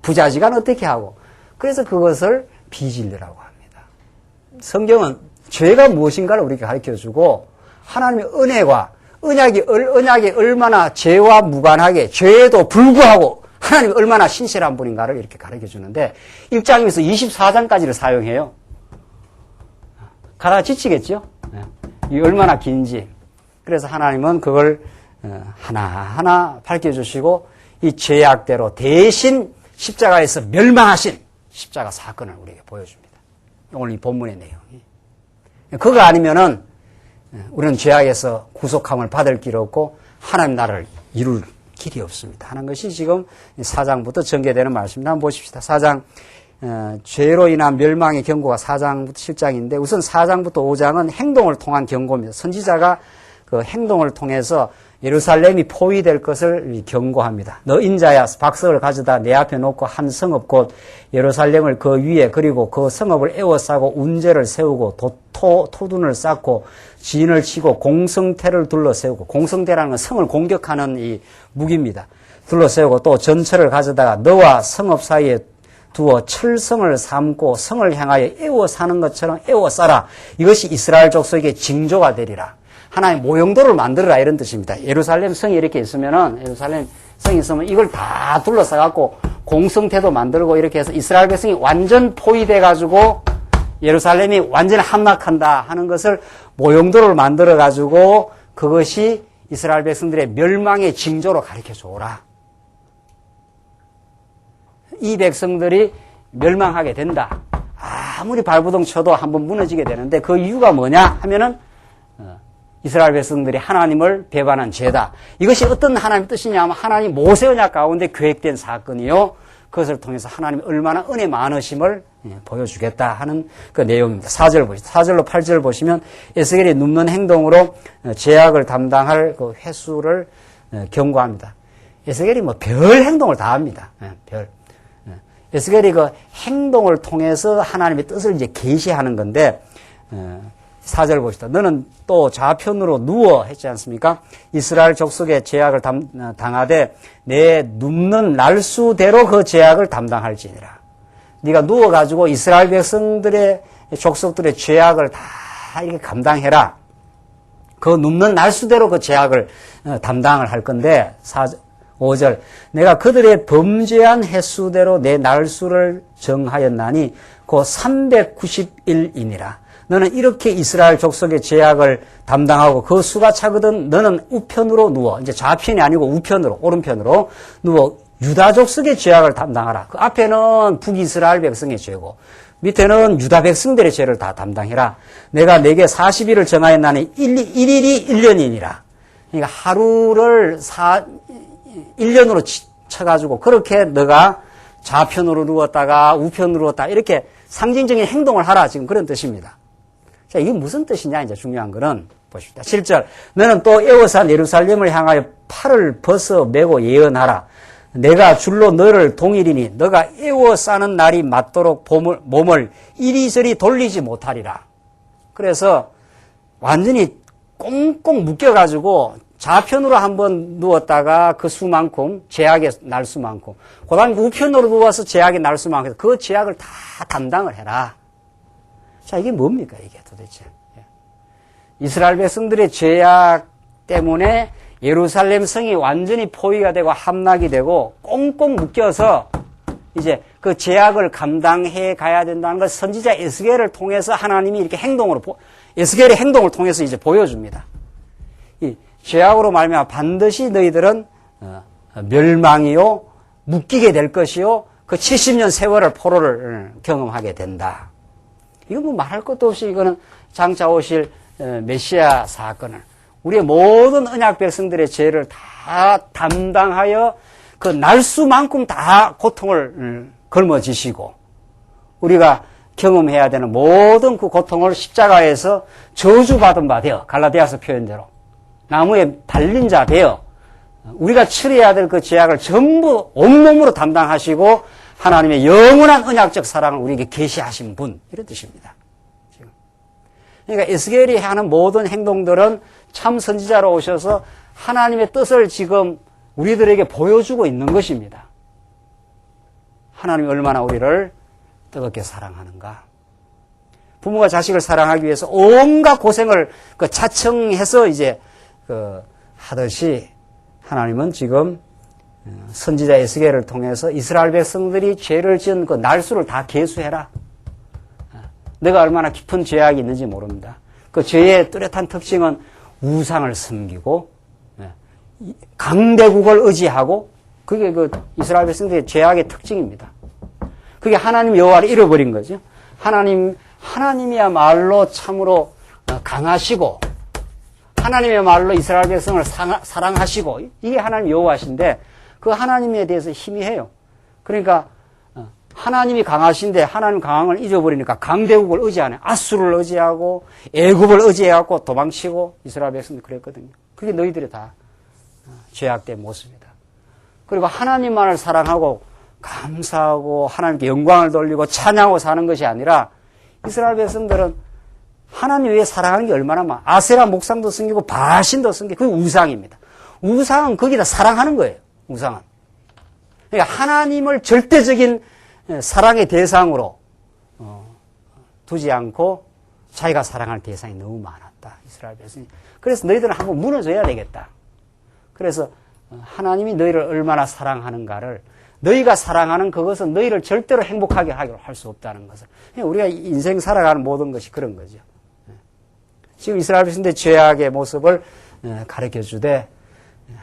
부자지간 어떻게 하고. 그래서 그것을 비진리라고 합니다. 성경은 죄가 무엇인가를 우리에게 가르쳐주고 하나님의 은혜와 언약이 얼마나 죄와 무관하게 죄에도 불구하고 하나님이 얼마나 신실한 분인가를 이렇게 가르쳐주는데 1장에서 24장까지를 사용해요. 가다 지치겠죠? 이 얼마나 긴지. 그래서 하나님은 그걸 하나하나 밝혀주시고 이 죄악대로 대신 십자가에서 멸망하신 십자가 사건을 우리에게 보여줍니다. 오늘 이 본문의 내용이. 그거 아니면은 우리는 죄악에서 구속함을 받을 길 없고 하나님 나라를 이룰 길이 없습니다 하는 것이 지금 4장부터 전개되는 말씀입니다. 한번 보십시다. 4장 죄로 인한 멸망의 경고가 4장부터 7장인데 우선 4장부터 5장은 행동을 통한 경고입니다. 선지자가 그 행동을 통해서 예루살렘이 포위될 것을 경고합니다. 너 인자야 박석을 가져다 내 앞에 놓고 한 성읍 곧 예루살렘을 그 위에 그리고 그 성읍을 에워싸고 운제를 세우고 토둔을 쌓고 진을 치고 공성태를 둘러세우고 공성태라는 건 성을 공격하는 이 무기입니다. 둘러세우고 또 전철을 가져다가 너와 성읍 사이에 두어 철성을 삼고 성을 향하여 에워싸는 것처럼 에워싸라. 이것이 이스라엘 족속의 징조가 되리라. 하나의 모형도를 만들어라 이런 뜻입니다. 예루살렘 성이 이렇게 있으면은 예루살렘 성이 있으면 이걸 다 둘러싸갖고 공성태도 만들고 이렇게 해서 이스라엘 백성이 완전 포위돼 가지고 예루살렘이 완전히 함락한다 하는 것을 모형도를 만들어 가지고 그것이 이스라엘 백성들의 멸망의 징조로 가르쳐 줘라. 이 백성들이 멸망하게 된다. 아무리 발부동 쳐도 한번 무너지게 되는데 그 이유가 뭐냐 하면은 이스라엘 백성들이 하나님을 배반한 죄다. 이것이 어떤 하나님의 뜻이냐 하면 하나님 모세 언약 가운데 계획된 사건이요. 그것을 통해서 하나님이 얼마나 은혜 많으심을 보여주겠다 하는 그 내용입니다. 4절 보시죠. 4절로 8절 보시면 에스겔이 눕는 행동으로 죄악을 담당할 그 횟수를 경고합니다. 에스겔이 뭐 별 행동을 다 합니다. 별. 에스겔이 그 행동을 통해서 하나님의 뜻을 이제 계시하는 건데 4절 보시다. 너는 또 좌편으로 누워 했지 않습니까? 이스라엘 족속의 죄악을 당하되 내 눕는 날수대로 그 죄악을 담당할지니라. 네가 누워가지고 이스라엘 백성들의 족속들의 죄악을 다 이렇게 감당해라. 그 눕는 날수대로 그 죄악을 담당을 할 건데 5절 내가 그들의 범죄한 횟수대로 내 날수를 정하였나니 그 391이니라. 너는 이렇게 이스라엘 족속의 죄악을 담당하고 그 수가 차거든 너는 우편으로 누워. 이제 좌편이 아니고 우편으로, 오른편으로 누워 유다 족속의 죄악을 담당하라. 그 앞에는 북이스라엘 백성의 죄고 밑에는 유다 백성들의 죄를 다 담당해라. 내가 내게 40일을 정하였나니 1일이 1년이니라. 그러니까 하루를 1년으로 쳐가지고 그렇게 너가 좌편으로 누웠다가 우편으로 누웠다 이렇게 상징적인 행동을 하라. 지금 그런 뜻입니다. 자, 이게 무슨 뜻이냐, 이제 중요한 거는 보십시다. 7절. 너는 또 에워싼 예루살렘을 향하여 팔을 벗어 매고 예언하라. 내가 줄로 너를 동일이니 너가 에워싸는 날이 맞도록 몸을 이리저리 돌리지 못하리라. 그래서 완전히 꽁꽁 묶여가지고 좌편으로 한번 누웠다가 그 수만큼, 죄악의 날수만큼, 그 다음에 우편으로 누워서 죄악의 날수만큼, 그 죄악을 다 담당을 해라. 자, 이게 뭡니까, 이게 도대체. 이스라엘 백성들의 죄악 때문에 예루살렘 성이 완전히 포위가 되고 함락이 되고 꽁꽁 묶여서 이제 그 죄악을 감당해 가야 된다는 걸 선지자 에스겔을 통해서 하나님이 이렇게 에스겔의 행동을 통해서 이제 보여줍니다. 이 죄악으로 말미암아 반드시 너희들은 멸망이요, 묶이게 될 것이요, 그 70년 세월을 포로를 경험하게 된다. 이건 뭐 말할 것도 없이 이거는 장차 오실 메시아 사건을 우리의 모든 언약 백성들의 죄를 다 담당하여 그 날수만큼 다 고통을 걸머지시고 우리가 경험해야 되는 모든 그 고통을 십자가에서 저주받은 바 되어 갈라디아서 표현대로 나무에 달린 자 되어 우리가 처리해야 될 그 죄악을 전부 온몸으로 담당하시고 하나님의 영원한 언약적 사랑을 우리에게 계시하신 분, 이런 뜻입니다. 지금. 그러니까 에스겔이 하는 모든 행동들은 참 선지자로 오셔서 하나님의 뜻을 지금 우리들에게 보여주고 있는 것입니다. 하나님이 얼마나 우리를 뜨겁게 사랑하는가. 부모가 자식을 사랑하기 위해서 온갖 고생을 자청해서 이제 하듯이 하나님은 지금 선지자 에스겔을 통해서 이스라엘 백성들이 죄를 지은 그 날수를 다 계수해라. 내가 얼마나 깊은 죄악이 있는지 모릅니다. 그 죄의 뚜렷한 특징은 우상을 섬기고 강대국을 의지하고, 그게 그 이스라엘 백성들의 죄악의 특징입니다. 그게 하나님 여호와를 잃어버린 거죠. 하나님이야말로 참으로 강하시고, 하나님이야말로 이스라엘 백성을 사랑하시고, 이게 하나님 여호와신데 그 하나님에 대해서 희미해요. 그러니까 하나님이 강하신데 하나님 강함을 잊어버리니까 강대국을 의지하네. 아수르를 의지하고 애굽을 의지해갖고 도망치고 이스라엘 백성들이 그랬거든요. 그게 너희들이 다 죄악된 모습이다. 그리고 하나님만을 사랑하고 감사하고 하나님께 영광을 돌리고 찬양하고 사는 것이 아니라 이스라엘 백성들은 하나님 외에 사랑하는 게 얼마나 많아. 아세라 목상도 섬기고 바신도 섬기고, 그게 우상입니다. 우상은 거기다 사랑하는 거예요. 우상은. 그러니까 하나님을 절대적인 사랑의 대상으로 두지 않고 자기가 사랑할 대상이 너무 많았다. 이스라엘 백성이. 그래서 너희들은 한번 무너져야 되겠다. 그래서 하나님이 너희를 얼마나 사랑하는가를, 너희가 사랑하는 그것은 너희를 절대로 행복하게 하기로 할 수 없다는 것을. 우리가 인생 살아가는 모든 것이 그런 거죠. 지금 이스라엘 백성들의 죄악의 모습을 가르쳐 주되,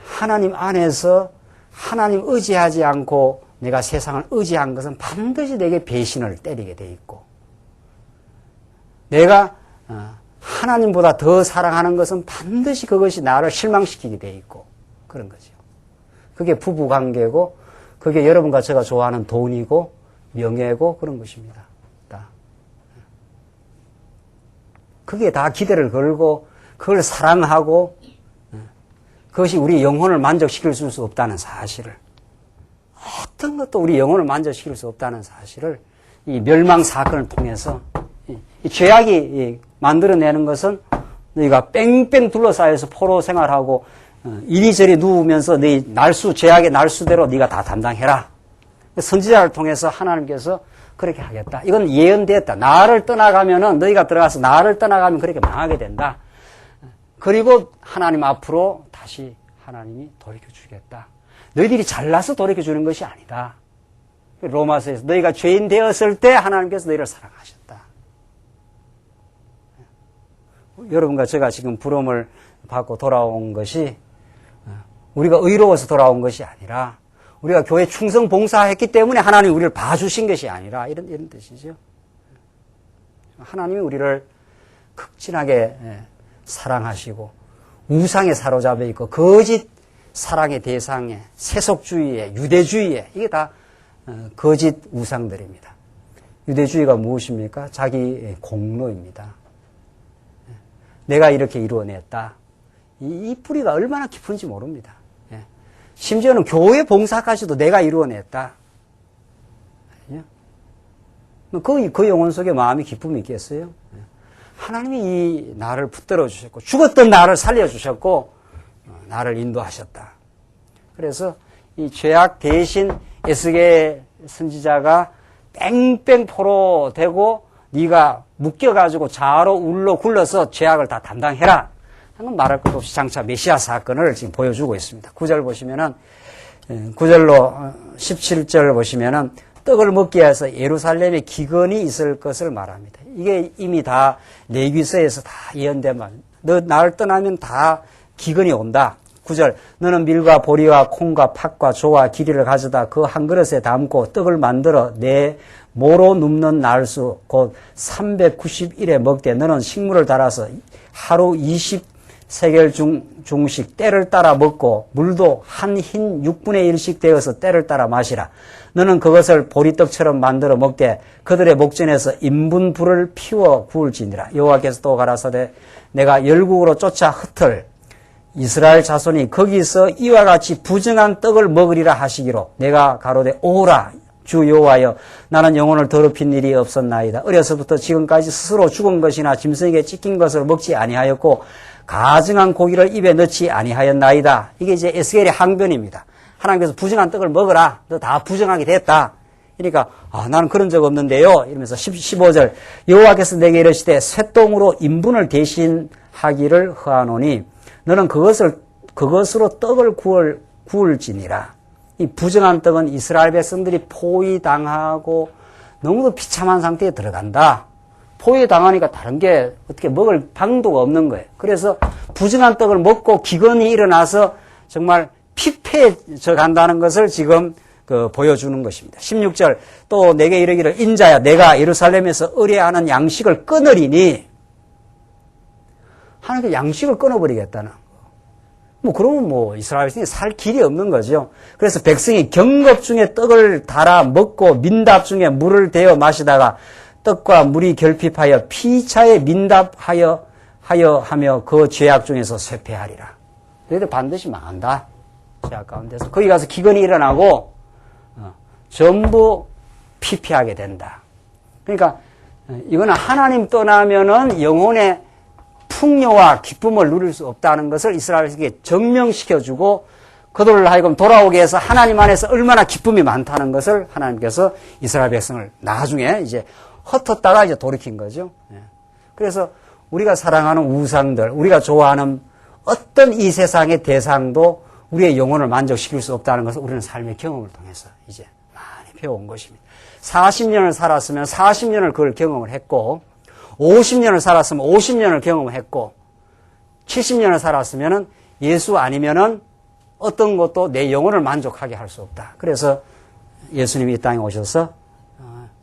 하나님 안에서 하나님 의지하지 않고 내가 세상을 의지한 것은 반드시 내게 배신을 때리게 돼 있고, 내가 하나님보다 더 사랑하는 것은 반드시 그것이 나를 실망시키게 돼 있고, 그런 거죠. 그게 부부관계고, 그게 여러분과 제가 좋아하는 돈이고 명예고 그런 것입니다. 그게 다 기대를 걸고 그걸 사랑하고 그것이 우리 영혼을 만족시킬 수 없다는 사실을, 어떤 것도 우리 영혼을 만족시킬 수 없다는 사실을 이 멸망 사건을 통해서, 이 죄악이 만들어내는 것은 너희가 뺑뺑 둘러싸여서 포로 생활하고 이리저리 누우면서 네 죄악의 날수대로 네가 다 담당해라. 선지자를 통해서 하나님께서 그렇게 하겠다. 이건 예언되었다. 나를 떠나가면은, 너희가 들어가서 나를 떠나가면 그렇게 망하게 된다. 그리고 하나님 앞으로 다시 하나님이 돌이켜주겠다. 너희들이 잘나서 돌이켜주는 것이 아니다. 로마서에서 너희가 죄인 되었을 때 하나님께서 너희를 사랑하셨다. 여러분과 제가 지금 부름을 받고 돌아온 것이 우리가 의로워서 돌아온 것이 아니라, 우리가 교회 충성 봉사했기 때문에 하나님이 우리를 봐주신 것이 아니라, 이런 뜻이죠. 하나님이 우리를 극진하게 사랑하시고 우상에 사로잡혀 있고 거짓 사랑의 대상에, 세속주의에, 유대주의에, 이게 다 거짓 우상들입니다. 유대주의가 무엇입니까? 자기 공로입니다. 내가 이렇게 이루어냈다. 이 뿌리가 얼마나 깊은지 모릅니다. 심지어는 교회 봉사까지도 내가 이루어냈다. 그 영혼 속에 마음이 기쁨이 있겠어요? 하나님이 이 나를 붙들어 주셨고, 죽었던 나를 살려주셨고, 나를 인도하셨다. 그래서 이 죄악 대신 에스겔 선지자가 뺑뺑 포로 되고 네가 묶여가지고 좌로 울로 굴러서 죄악을 다 담당해라. 하는 말할 것도 없이 장차 메시아 사건을 지금 보여주고 있습니다. 9절 보시면은, 9절로 17절 보시면은 떡을 먹게 해서 예루살렘에 기근이 있을 것을 말합니다. 이게 이미 다 레위기서에서 다 예언된 말. 너 나를 떠나면 다 기근이 온다. 9절, 너는 밀과 보리와 콩과 팥과 조와 기리를 가져다 그 한 그릇에 담고 떡을 만들어 내 모로 눕는 날수 곧 390일에 먹되 너는 식물을 달아서 하루 20세겔 중씩 때를 따라 먹고 물도 한 흰 6분의 1씩 되어서 때를 따라 마시라. 너는 그것을 보리떡처럼 만들어 먹되 그들의 목전에서 인분불을 피워 구울지니라. 여호와께서 또 가라사대 내가 열국으로 쫓아 흩을 이스라엘 자손이 거기서 이와 같이 부정한 떡을 먹으리라 하시기로 내가 가로되 오라 주 여호와여 나는 영혼을 더럽힌 일이 없었나이다. 어려서부터 지금까지 스스로 죽은 것이나 짐승에게 찢긴 것을 먹지 아니하였고 가증한 고기를 입에 넣지 아니하였나이다. 이게 이제 에스겔의 항변입니다. 하나님께서 부정한 떡을 먹어라. 너 다 부정하게 됐다. 그러니까 나는 그런 적 없는데요. 이러면서 15절 여호와께서 내게 이르시되 쇠똥으로 인분을 대신하기를 허하노니 너는 그것으로 떡을 구울지니라. 이 부정한 떡은 이스라엘 백성들이 포위당하고 너무도 비참한 상태에 들어간다. 포위당하니까 다른 게 어떻게 먹을 방도가 없는 거예요. 그래서 부정한 떡을 먹고 기근이 일어나서 정말 피폐해져 간다는 것을 지금 보여주는 것입니다. 16절 또 내게 이르기를 인자야 내가 예루살렘에서 의뢰하는 양식을 끊으리니 하나님께 양식을 끊어버리겠다는 그러면 이스라엘 백성이 살 길이 없는 거죠. 그래서 백성이 경겁 중에 떡을 달아 먹고 민답 중에 물을 데워 마시다가 떡과 물이 결핍하여 피차에 민답하여 하며 그 죄악 중에서 쇠폐하리라. 너희들 반드시 망한다. 죄악 가운데서 거기 가서 기근이 일어나고 전부 피폐하게 된다. 그러니까 이거는 하나님 떠나면은 영혼의 풍요와 기쁨을 누릴 수 없다는 것을 이스라엘에게 증명시켜주고 그들을 하여금 돌아오게 해서 하나님 안에서 얼마나 기쁨이 많다는 것을 하나님께서 이스라엘 백성을 나중에 이제 헛헛다가 이제 돌이킨 거죠. 그래서 우리가 사랑하는 우상들, 우리가 좋아하는 어떤 이 세상의 대상도 우리의 영혼을 만족시킬 수 없다는 것을 우리는 삶의 경험을 통해서 이제 많이 배워온 것입니다. 40년을 살았으면 40년을 그걸 경험을 했고 50년을 살았으면 50년을 경험했고 70년을 살았으면 예수 아니면은 어떤 것도 내 영혼을 만족하게 할 수 없다. 그래서 예수님이 이 땅에 오셔서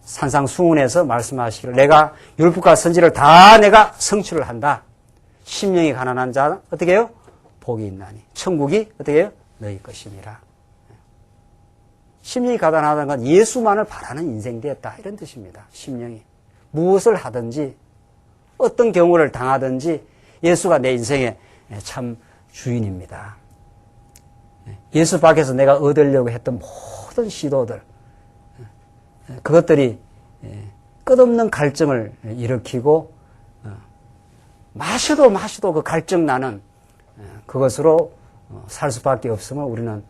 산상수훈에서 말씀하시기를 내가 율법과 선지를 다 내가 성취를 한다. 심령이 가난한 자는 어떻게 해요? 복이 있나니 천국이 어떻게 해요? 너희 것이니라. 심령이 가난하다는 건 예수만을 바라는 인생이 되었다. 이런 뜻입니다. 심령이. 무엇을 하든지 어떤 경우를 당하든지 예수가 내 인생의 참 주인입니다. 예수 밖에서 내가 얻으려고 했던 모든 시도들 그것들이 끝없는 갈증을 일으키고 마셔도 그 갈증 나는 그것으로 살 수밖에 없으면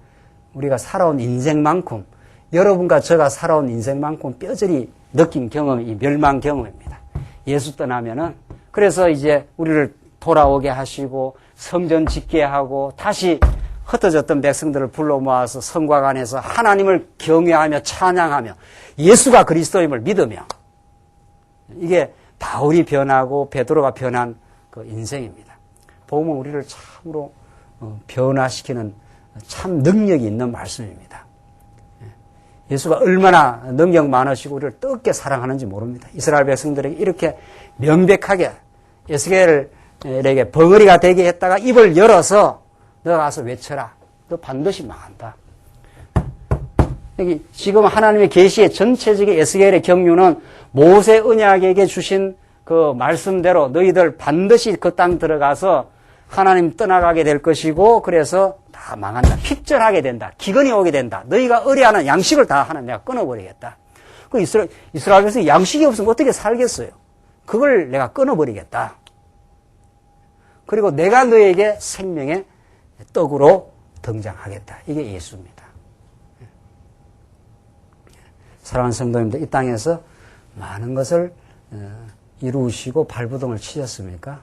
우리가 살아온 인생만큼 여러분과 제가 살아온 인생만큼 뼈저리 느낀 경험이 이 멸망 경험입니다. 예수 떠나면은 그래서 이제 우리를 돌아오게 하시고 성전 짓게 하고 다시 흩어졌던 백성들을 불러 모아서 성곽 안에서 하나님을 경외하며 찬양하며 예수가 그리스도임을 믿으며 이게 바울이 변하고 베드로가 변한 그 인생입니다. 복음은 우리를 참으로 변화시키는 참 능력이 있는 말씀입니다. 예수가 얼마나 능력 많으시고 우리를 뜨겁게 사랑하는지 모릅니다. 이스라엘 백성들에게 이렇게 명백하게 에스겔에게 벙어리가 되게 했다가 입을 열어서 너가 가서 외쳐라. 너 반드시 망한다. 여기 지금 하나님의 계시의 전체적인 에스겔의 경륜은 모세 언약에게 주신 그 말씀대로 너희들 반드시 그 땅 들어가서 하나님 떠나가게 될 것이고 그래서 다 망한다. 핍절하게 된다. 기근이 오게 된다. 너희가 의뢰하는 양식을 다 하나 내가 끊어버리겠다. 그 이스라엘에서 양식이 없으면 어떻게 살겠어요? 그걸 내가 끊어버리겠다. 그리고 내가 너에게 생명의 떡으로 등장하겠다. 이게 예수입니다. 사랑하는 성도님들, 이 땅에서 많은 것을 이루시고 발부동을 치셨습니까?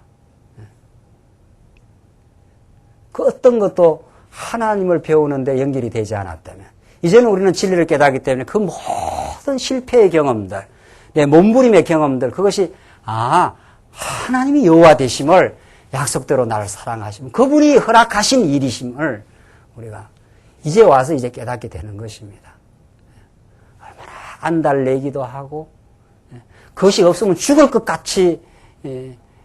그 어떤 것도 하나님을 배우는데 연결이 되지 않았다면 이제는 우리는 진리를 깨닫기 때문에 그 모든 실패의 경험들, 내 몸부림의 경험들 그것이 하나님이 여호와 되심을 약속대로 나를 사랑하시면 그분이 허락하신 일이심을 우리가 이제 와서 이제 깨닫게 되는 것입니다. 얼마나 안달내기도 하고 그것이 없으면 죽을 것 같이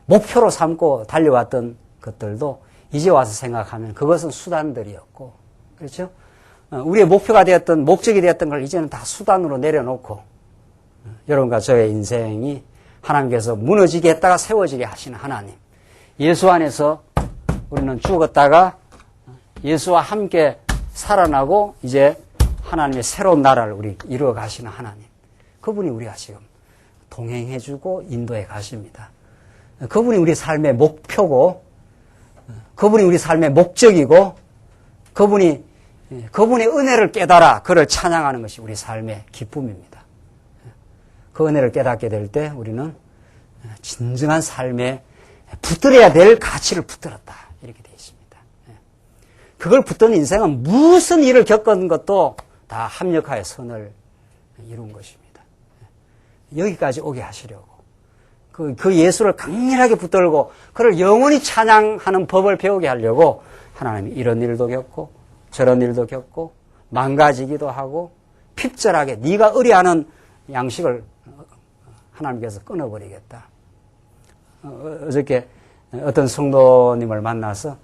목표로 삼고 달려왔던 것들도 이제 와서 생각하면 그것은 수단들이었고 그렇죠? 우리의 목표가 되었던 목적이 되었던 걸 이제는 다 수단으로 내려놓고 여러분과 저의 인생이 하나님께서 무너지게 했다가 세워지게 하시는 하나님 예수 안에서 우리는 죽었다가 예수와 함께 살아나고 이제 하나님의 새로운 나라를 우리 이루어 가시는 하나님. 그분이 우리가 지금 동행해주고 인도해 가십니다. 그분이 우리 삶의 목표고, 그분이 우리 삶의 목적이고, 그분의 은혜를 깨달아 그를 찬양하는 것이 우리 삶의 기쁨입니다. 그 은혜를 깨닫게 될 때 우리는 진정한 삶에 붙들어야 될 가치를 붙들었다. 이렇게 되어 있습니다. 그걸 붙든 인생은 무슨 일을 겪은 것도 다 합력하여 선을 이룬 것입니다. 여기까지 오게 하시려고. 그 예수를 강렬하게 붙들고 그를 영원히 찬양하는 법을 배우게 하려고 하나님이 이런 일도 겪고 저런 일도 겪고 망가지기도 하고 핍절하게 네가 의뢰하는 양식을 하나님께서 끊어버리겠다. 어저께 어떤 성도님을 만나서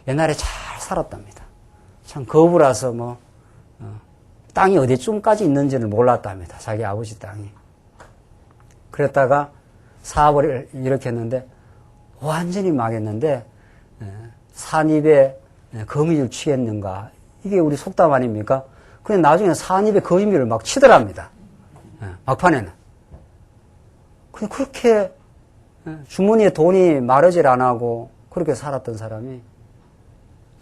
옛날에 잘 살았답니다. 참 거부라서 땅이 어디쯤까지 있는지를 몰랐답니다. 자기 아버지 땅이. 그랬다가 사업을 일으켰는데 완전히 망했는데 산입에 거미줄 치겠는가. 이게 우리 속담 아닙니까? 그냥 나중에 산입에 거미줄을 막 치더랍니다. 막판에는. 그냥 그렇게 주머니에 돈이 마르질 안 하고 그렇게 살았던 사람이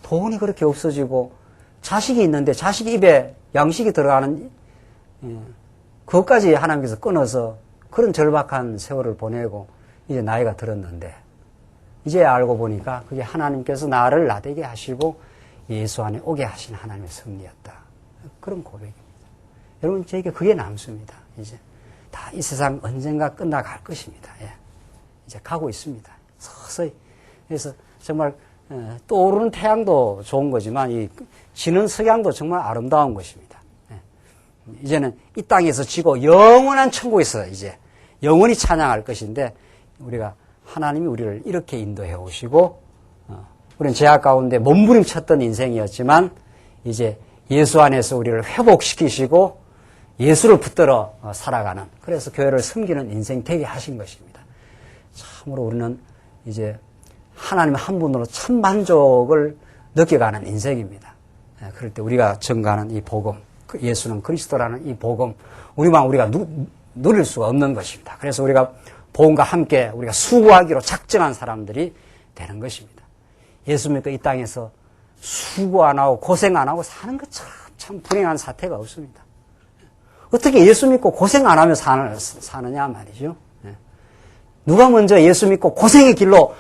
돈이 그렇게 없어지고 자식이 있는데 자식 입에 양식이 들어가는 그것까지 하나님께서 끊어서 그런 절박한 세월을 보내고 이제 나이가 들었는데 이제 알고 보니까 그게 하나님께서 나를 나되게 하시고 예수 안에 오게 하신 하나님의 섭리였다. 그런 고백입니다. 여러분 저에게 그게 남습니다. 이제 다 이 세상 언젠가 끝나갈 것입니다. 예. 이제 가고 있습니다. 서서히. 그래서 정말 떠오르는 태양도 좋은 거지만 이 지는 석양도 정말 아름다운 것입니다. 예. 이제는 이 땅에서 지고 영원한 천국에서 이제 영원히 찬양할 것인데 우리가 하나님이 우리를 이렇게 인도해 오시고 우리는 죄악 가운데 몸부림쳤던 인생이었지만 이제 예수 안에서 우리를 회복시키시고 예수를 붙들어 살아가는 그래서 교회를 섬기는 인생 되게 하신 것입니다. 참으로 우리는 이제 하나님 한 분으로 참 만족을 느껴가는 인생입니다. 그럴 때 우리가 전가하는 이 복음, 예수는 그리스도라는 이 복음, 우리가 누릴 수가 없는 것입니다. 그래서 우리가 복음과 함께 우리가 수고하기로 작정한 사람들이 되는 것입니다. 예수 믿고 이 땅에서 수고 안 하고 고생 안 하고 사는 것처럼 참 불행한 사태가 없습니다. 어떻게 예수 믿고 고생 안 하며 사느냐 말이죠. 누가 먼저 예수 믿고 고생의 길로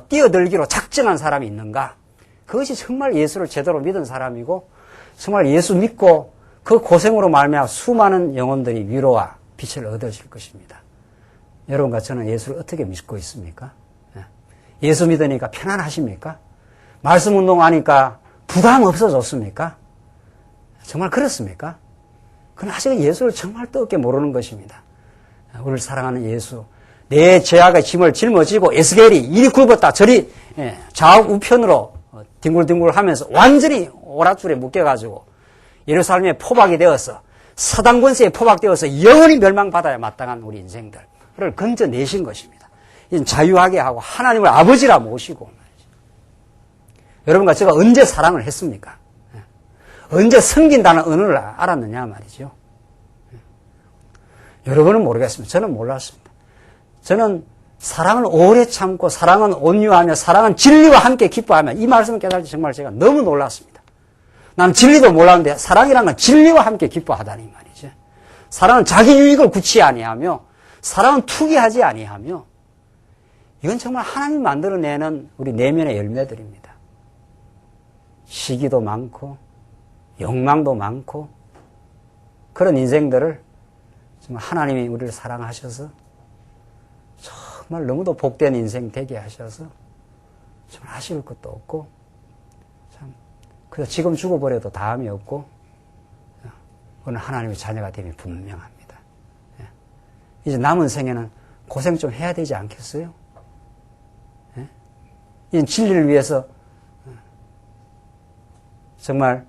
뛰어들기로 작정한 사람이 있는가? 그것이 정말 예수를 제대로 믿은 사람이고 정말 예수 믿고 그 고생으로 말미암아 수많은 영혼들이 위로와 빛을 얻으실 것입니다. 여러분과 저는 예수를 어떻게 믿고 있습니까? 예수 믿으니까 편안하십니까? 말씀 운동하니까 부담 없어졌습니까? 정말 그렇습니까? 그러나 아직은 예수를 정말 뜨겁게 모르는 것입니다. 우리를 사랑하는 예수, 내 죄악의 짐을 짊어지고 에스겔이 이리 굽었다 저리 좌우편으로 뒹굴뒹굴 하면서 완전히 오랏줄에 묶여가지고 예루살렘에 포박이 되어서 사단 권세에 포박되어서 영원히 멸망받아야 마땅한 우리 인생들을 건져내신 것입니다. 이제 자유하게 하고 하나님을 아버지라 모시고 말이죠. 여러분과 제가 언제 사랑을 했습니까? 언제 섬긴다는 은혜를 알았느냐 말이죠. 여러분은 모르겠습니다. 저는 몰랐습니다. 저는 사랑을 오래 참고 사랑은 온유하며 사랑은 진리와 함께 기뻐하며 이 말씀을 깨달을 때 정말 제가 너무 놀랐습니다. 나는 진리도 몰랐는데 사랑이라는 건 진리와 함께 기뻐하다니 말이죠. 사랑은 자기 유익을 굳이 아니하며 사랑은 투기하지 아니하며 이건 정말 하나님 만들어내는 우리 내면의 열매들입니다. 시기도 많고 욕망도 많고 그런 인생들을 정말 하나님이 우리를 사랑하셔서 정말 너무도 복된 인생 되게 하셔서 정말 아쉬울 것도 없고 참 그래서 지금 죽어버려도 다음이 없고 오늘 하나님의 자녀가 됨이 분명합니다. 이제 남은 생에는 고생 좀 해야 되지 않겠어요? 이 진리를 위해서 정말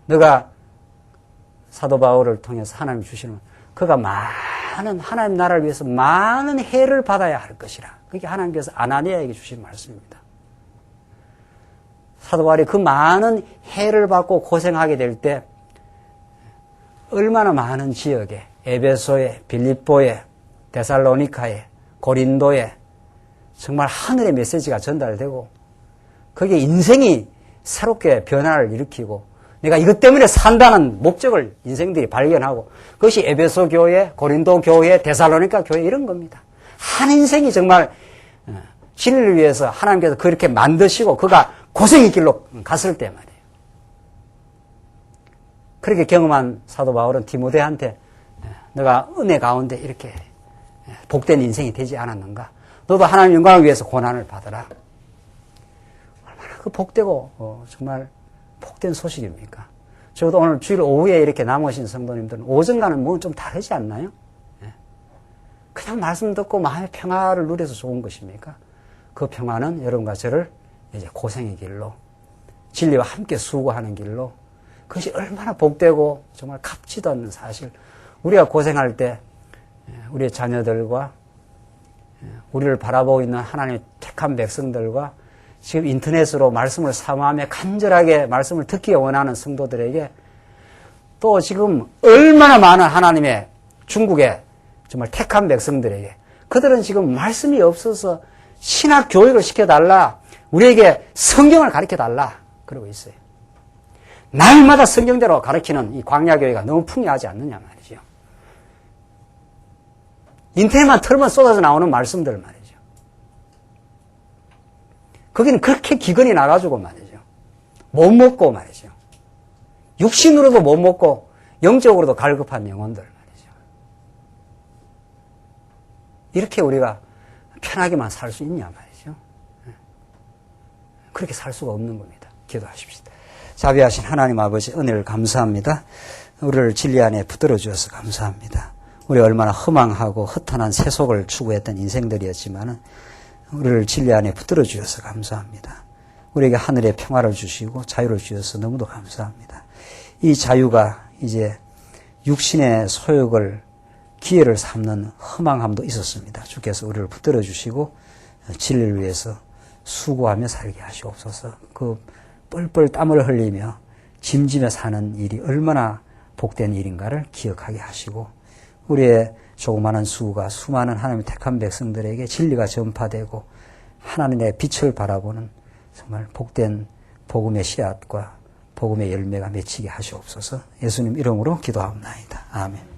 너가 사도 바울을 통해서 하나님 주시는 그가 많은 하나님 나라를 위해서 많은 해를 받아야 할 것이라. 그게 하나님께서 아나니아에게 주신 말씀입니다. 사도 바울이 그 많은 해를 받고 고생하게 될 때 얼마나 많은 지역에 에베소에, 빌립보에, 데살로니카에, 고린도에 정말 하늘의 메시지가 전달되고 거기에 인생이 새롭게 변화를 일으키고 내가 이것 때문에 산다는 목적을 인생들이 발견하고 그것이 에베소 교회, 고린도 교회, 데살로니카 교회 이런 겁니다. 한 인생이 정말 진리를 위해서 하나님께서 그렇게 만드시고 그가 고생의 길로 갔을 때 말이에요. 그렇게 경험한 사도 바울은 디모데한테 너가 은혜 가운데 이렇게 복된 인생이 되지 않았는가? 너도 하나님 영광을 위해서 고난을 받아라. 얼마나 그 복되고 정말 복된 소식입니까? 저도 오늘 주일 오후에 이렇게 남으신 성도님들은 오전과는 뭐 좀 다르지 않나요? 그냥 말씀 듣고 마음의 평화를 누려서 좋은 것입니까? 그 평화는 여러분과 저를 이제 고생의 길로 진리와 함께 수고하는 길로 그것이 얼마나 복되고 정말 값지도 않는 사실. 우리가 고생할 때 우리의 자녀들과 우리를 바라보고 있는 하나님의 택한 백성들과 지금 인터넷으로 말씀을 사모하며 간절하게 말씀을 듣기 원하는 성도들에게 또 지금 얼마나 많은 하나님의 중국의 정말 택한 백성들에게 그들은 지금 말씀이 없어서 신학 교육을 시켜달라. 우리에게 성경을 가르쳐달라. 그러고 있어요. 날마다 성경대로 가르치는 이 광야교회가 너무 풍요하지 않느냐 말이죠. 인터넷만 틀면 쏟아져 나오는 말씀들 말이죠. 거기는 그렇게 기근이 나가지고 말이죠. 못 먹고 말이죠. 육신으로도 못 먹고 영적으로도 갈급한 영혼들 말이죠. 이렇게 우리가 편하게만 살 수 있냐 말이죠. 그렇게 살 수가 없는 겁니다. 기도하십시다. 자비하신 하나님 아버지 은혜를 감사합니다. 우리를 진리 안에 붙들어 주셔서 감사합니다. 우리 얼마나 허망하고 허탄한 세속을 추구했던 인생들이었지만 우리를 진리 안에 붙들어 주셔서 감사합니다. 우리에게 하늘의 평화를 주시고 자유를 주셔서 너무도 감사합니다. 이 자유가 이제 육신의 소욕을 기회를 삼는 허망함도 있었습니다. 주께서 우리를 붙들어 주시고 진리를 위해서 수고하며 살게 하시옵소서. 그 뻘뻘 땀을 흘리며 짐지며 사는 일이 얼마나 복된 일인가를 기억하게 하시고 우리의 조그마한 수가 수많은 하나님의 택한 백성들에게 진리가 전파되고 하나님의 빛을 바라보는 정말 복된 복음의 씨앗과 복음의 열매가 맺히게 하시옵소서. 예수님 이름으로 기도하옵나이다. 아멘.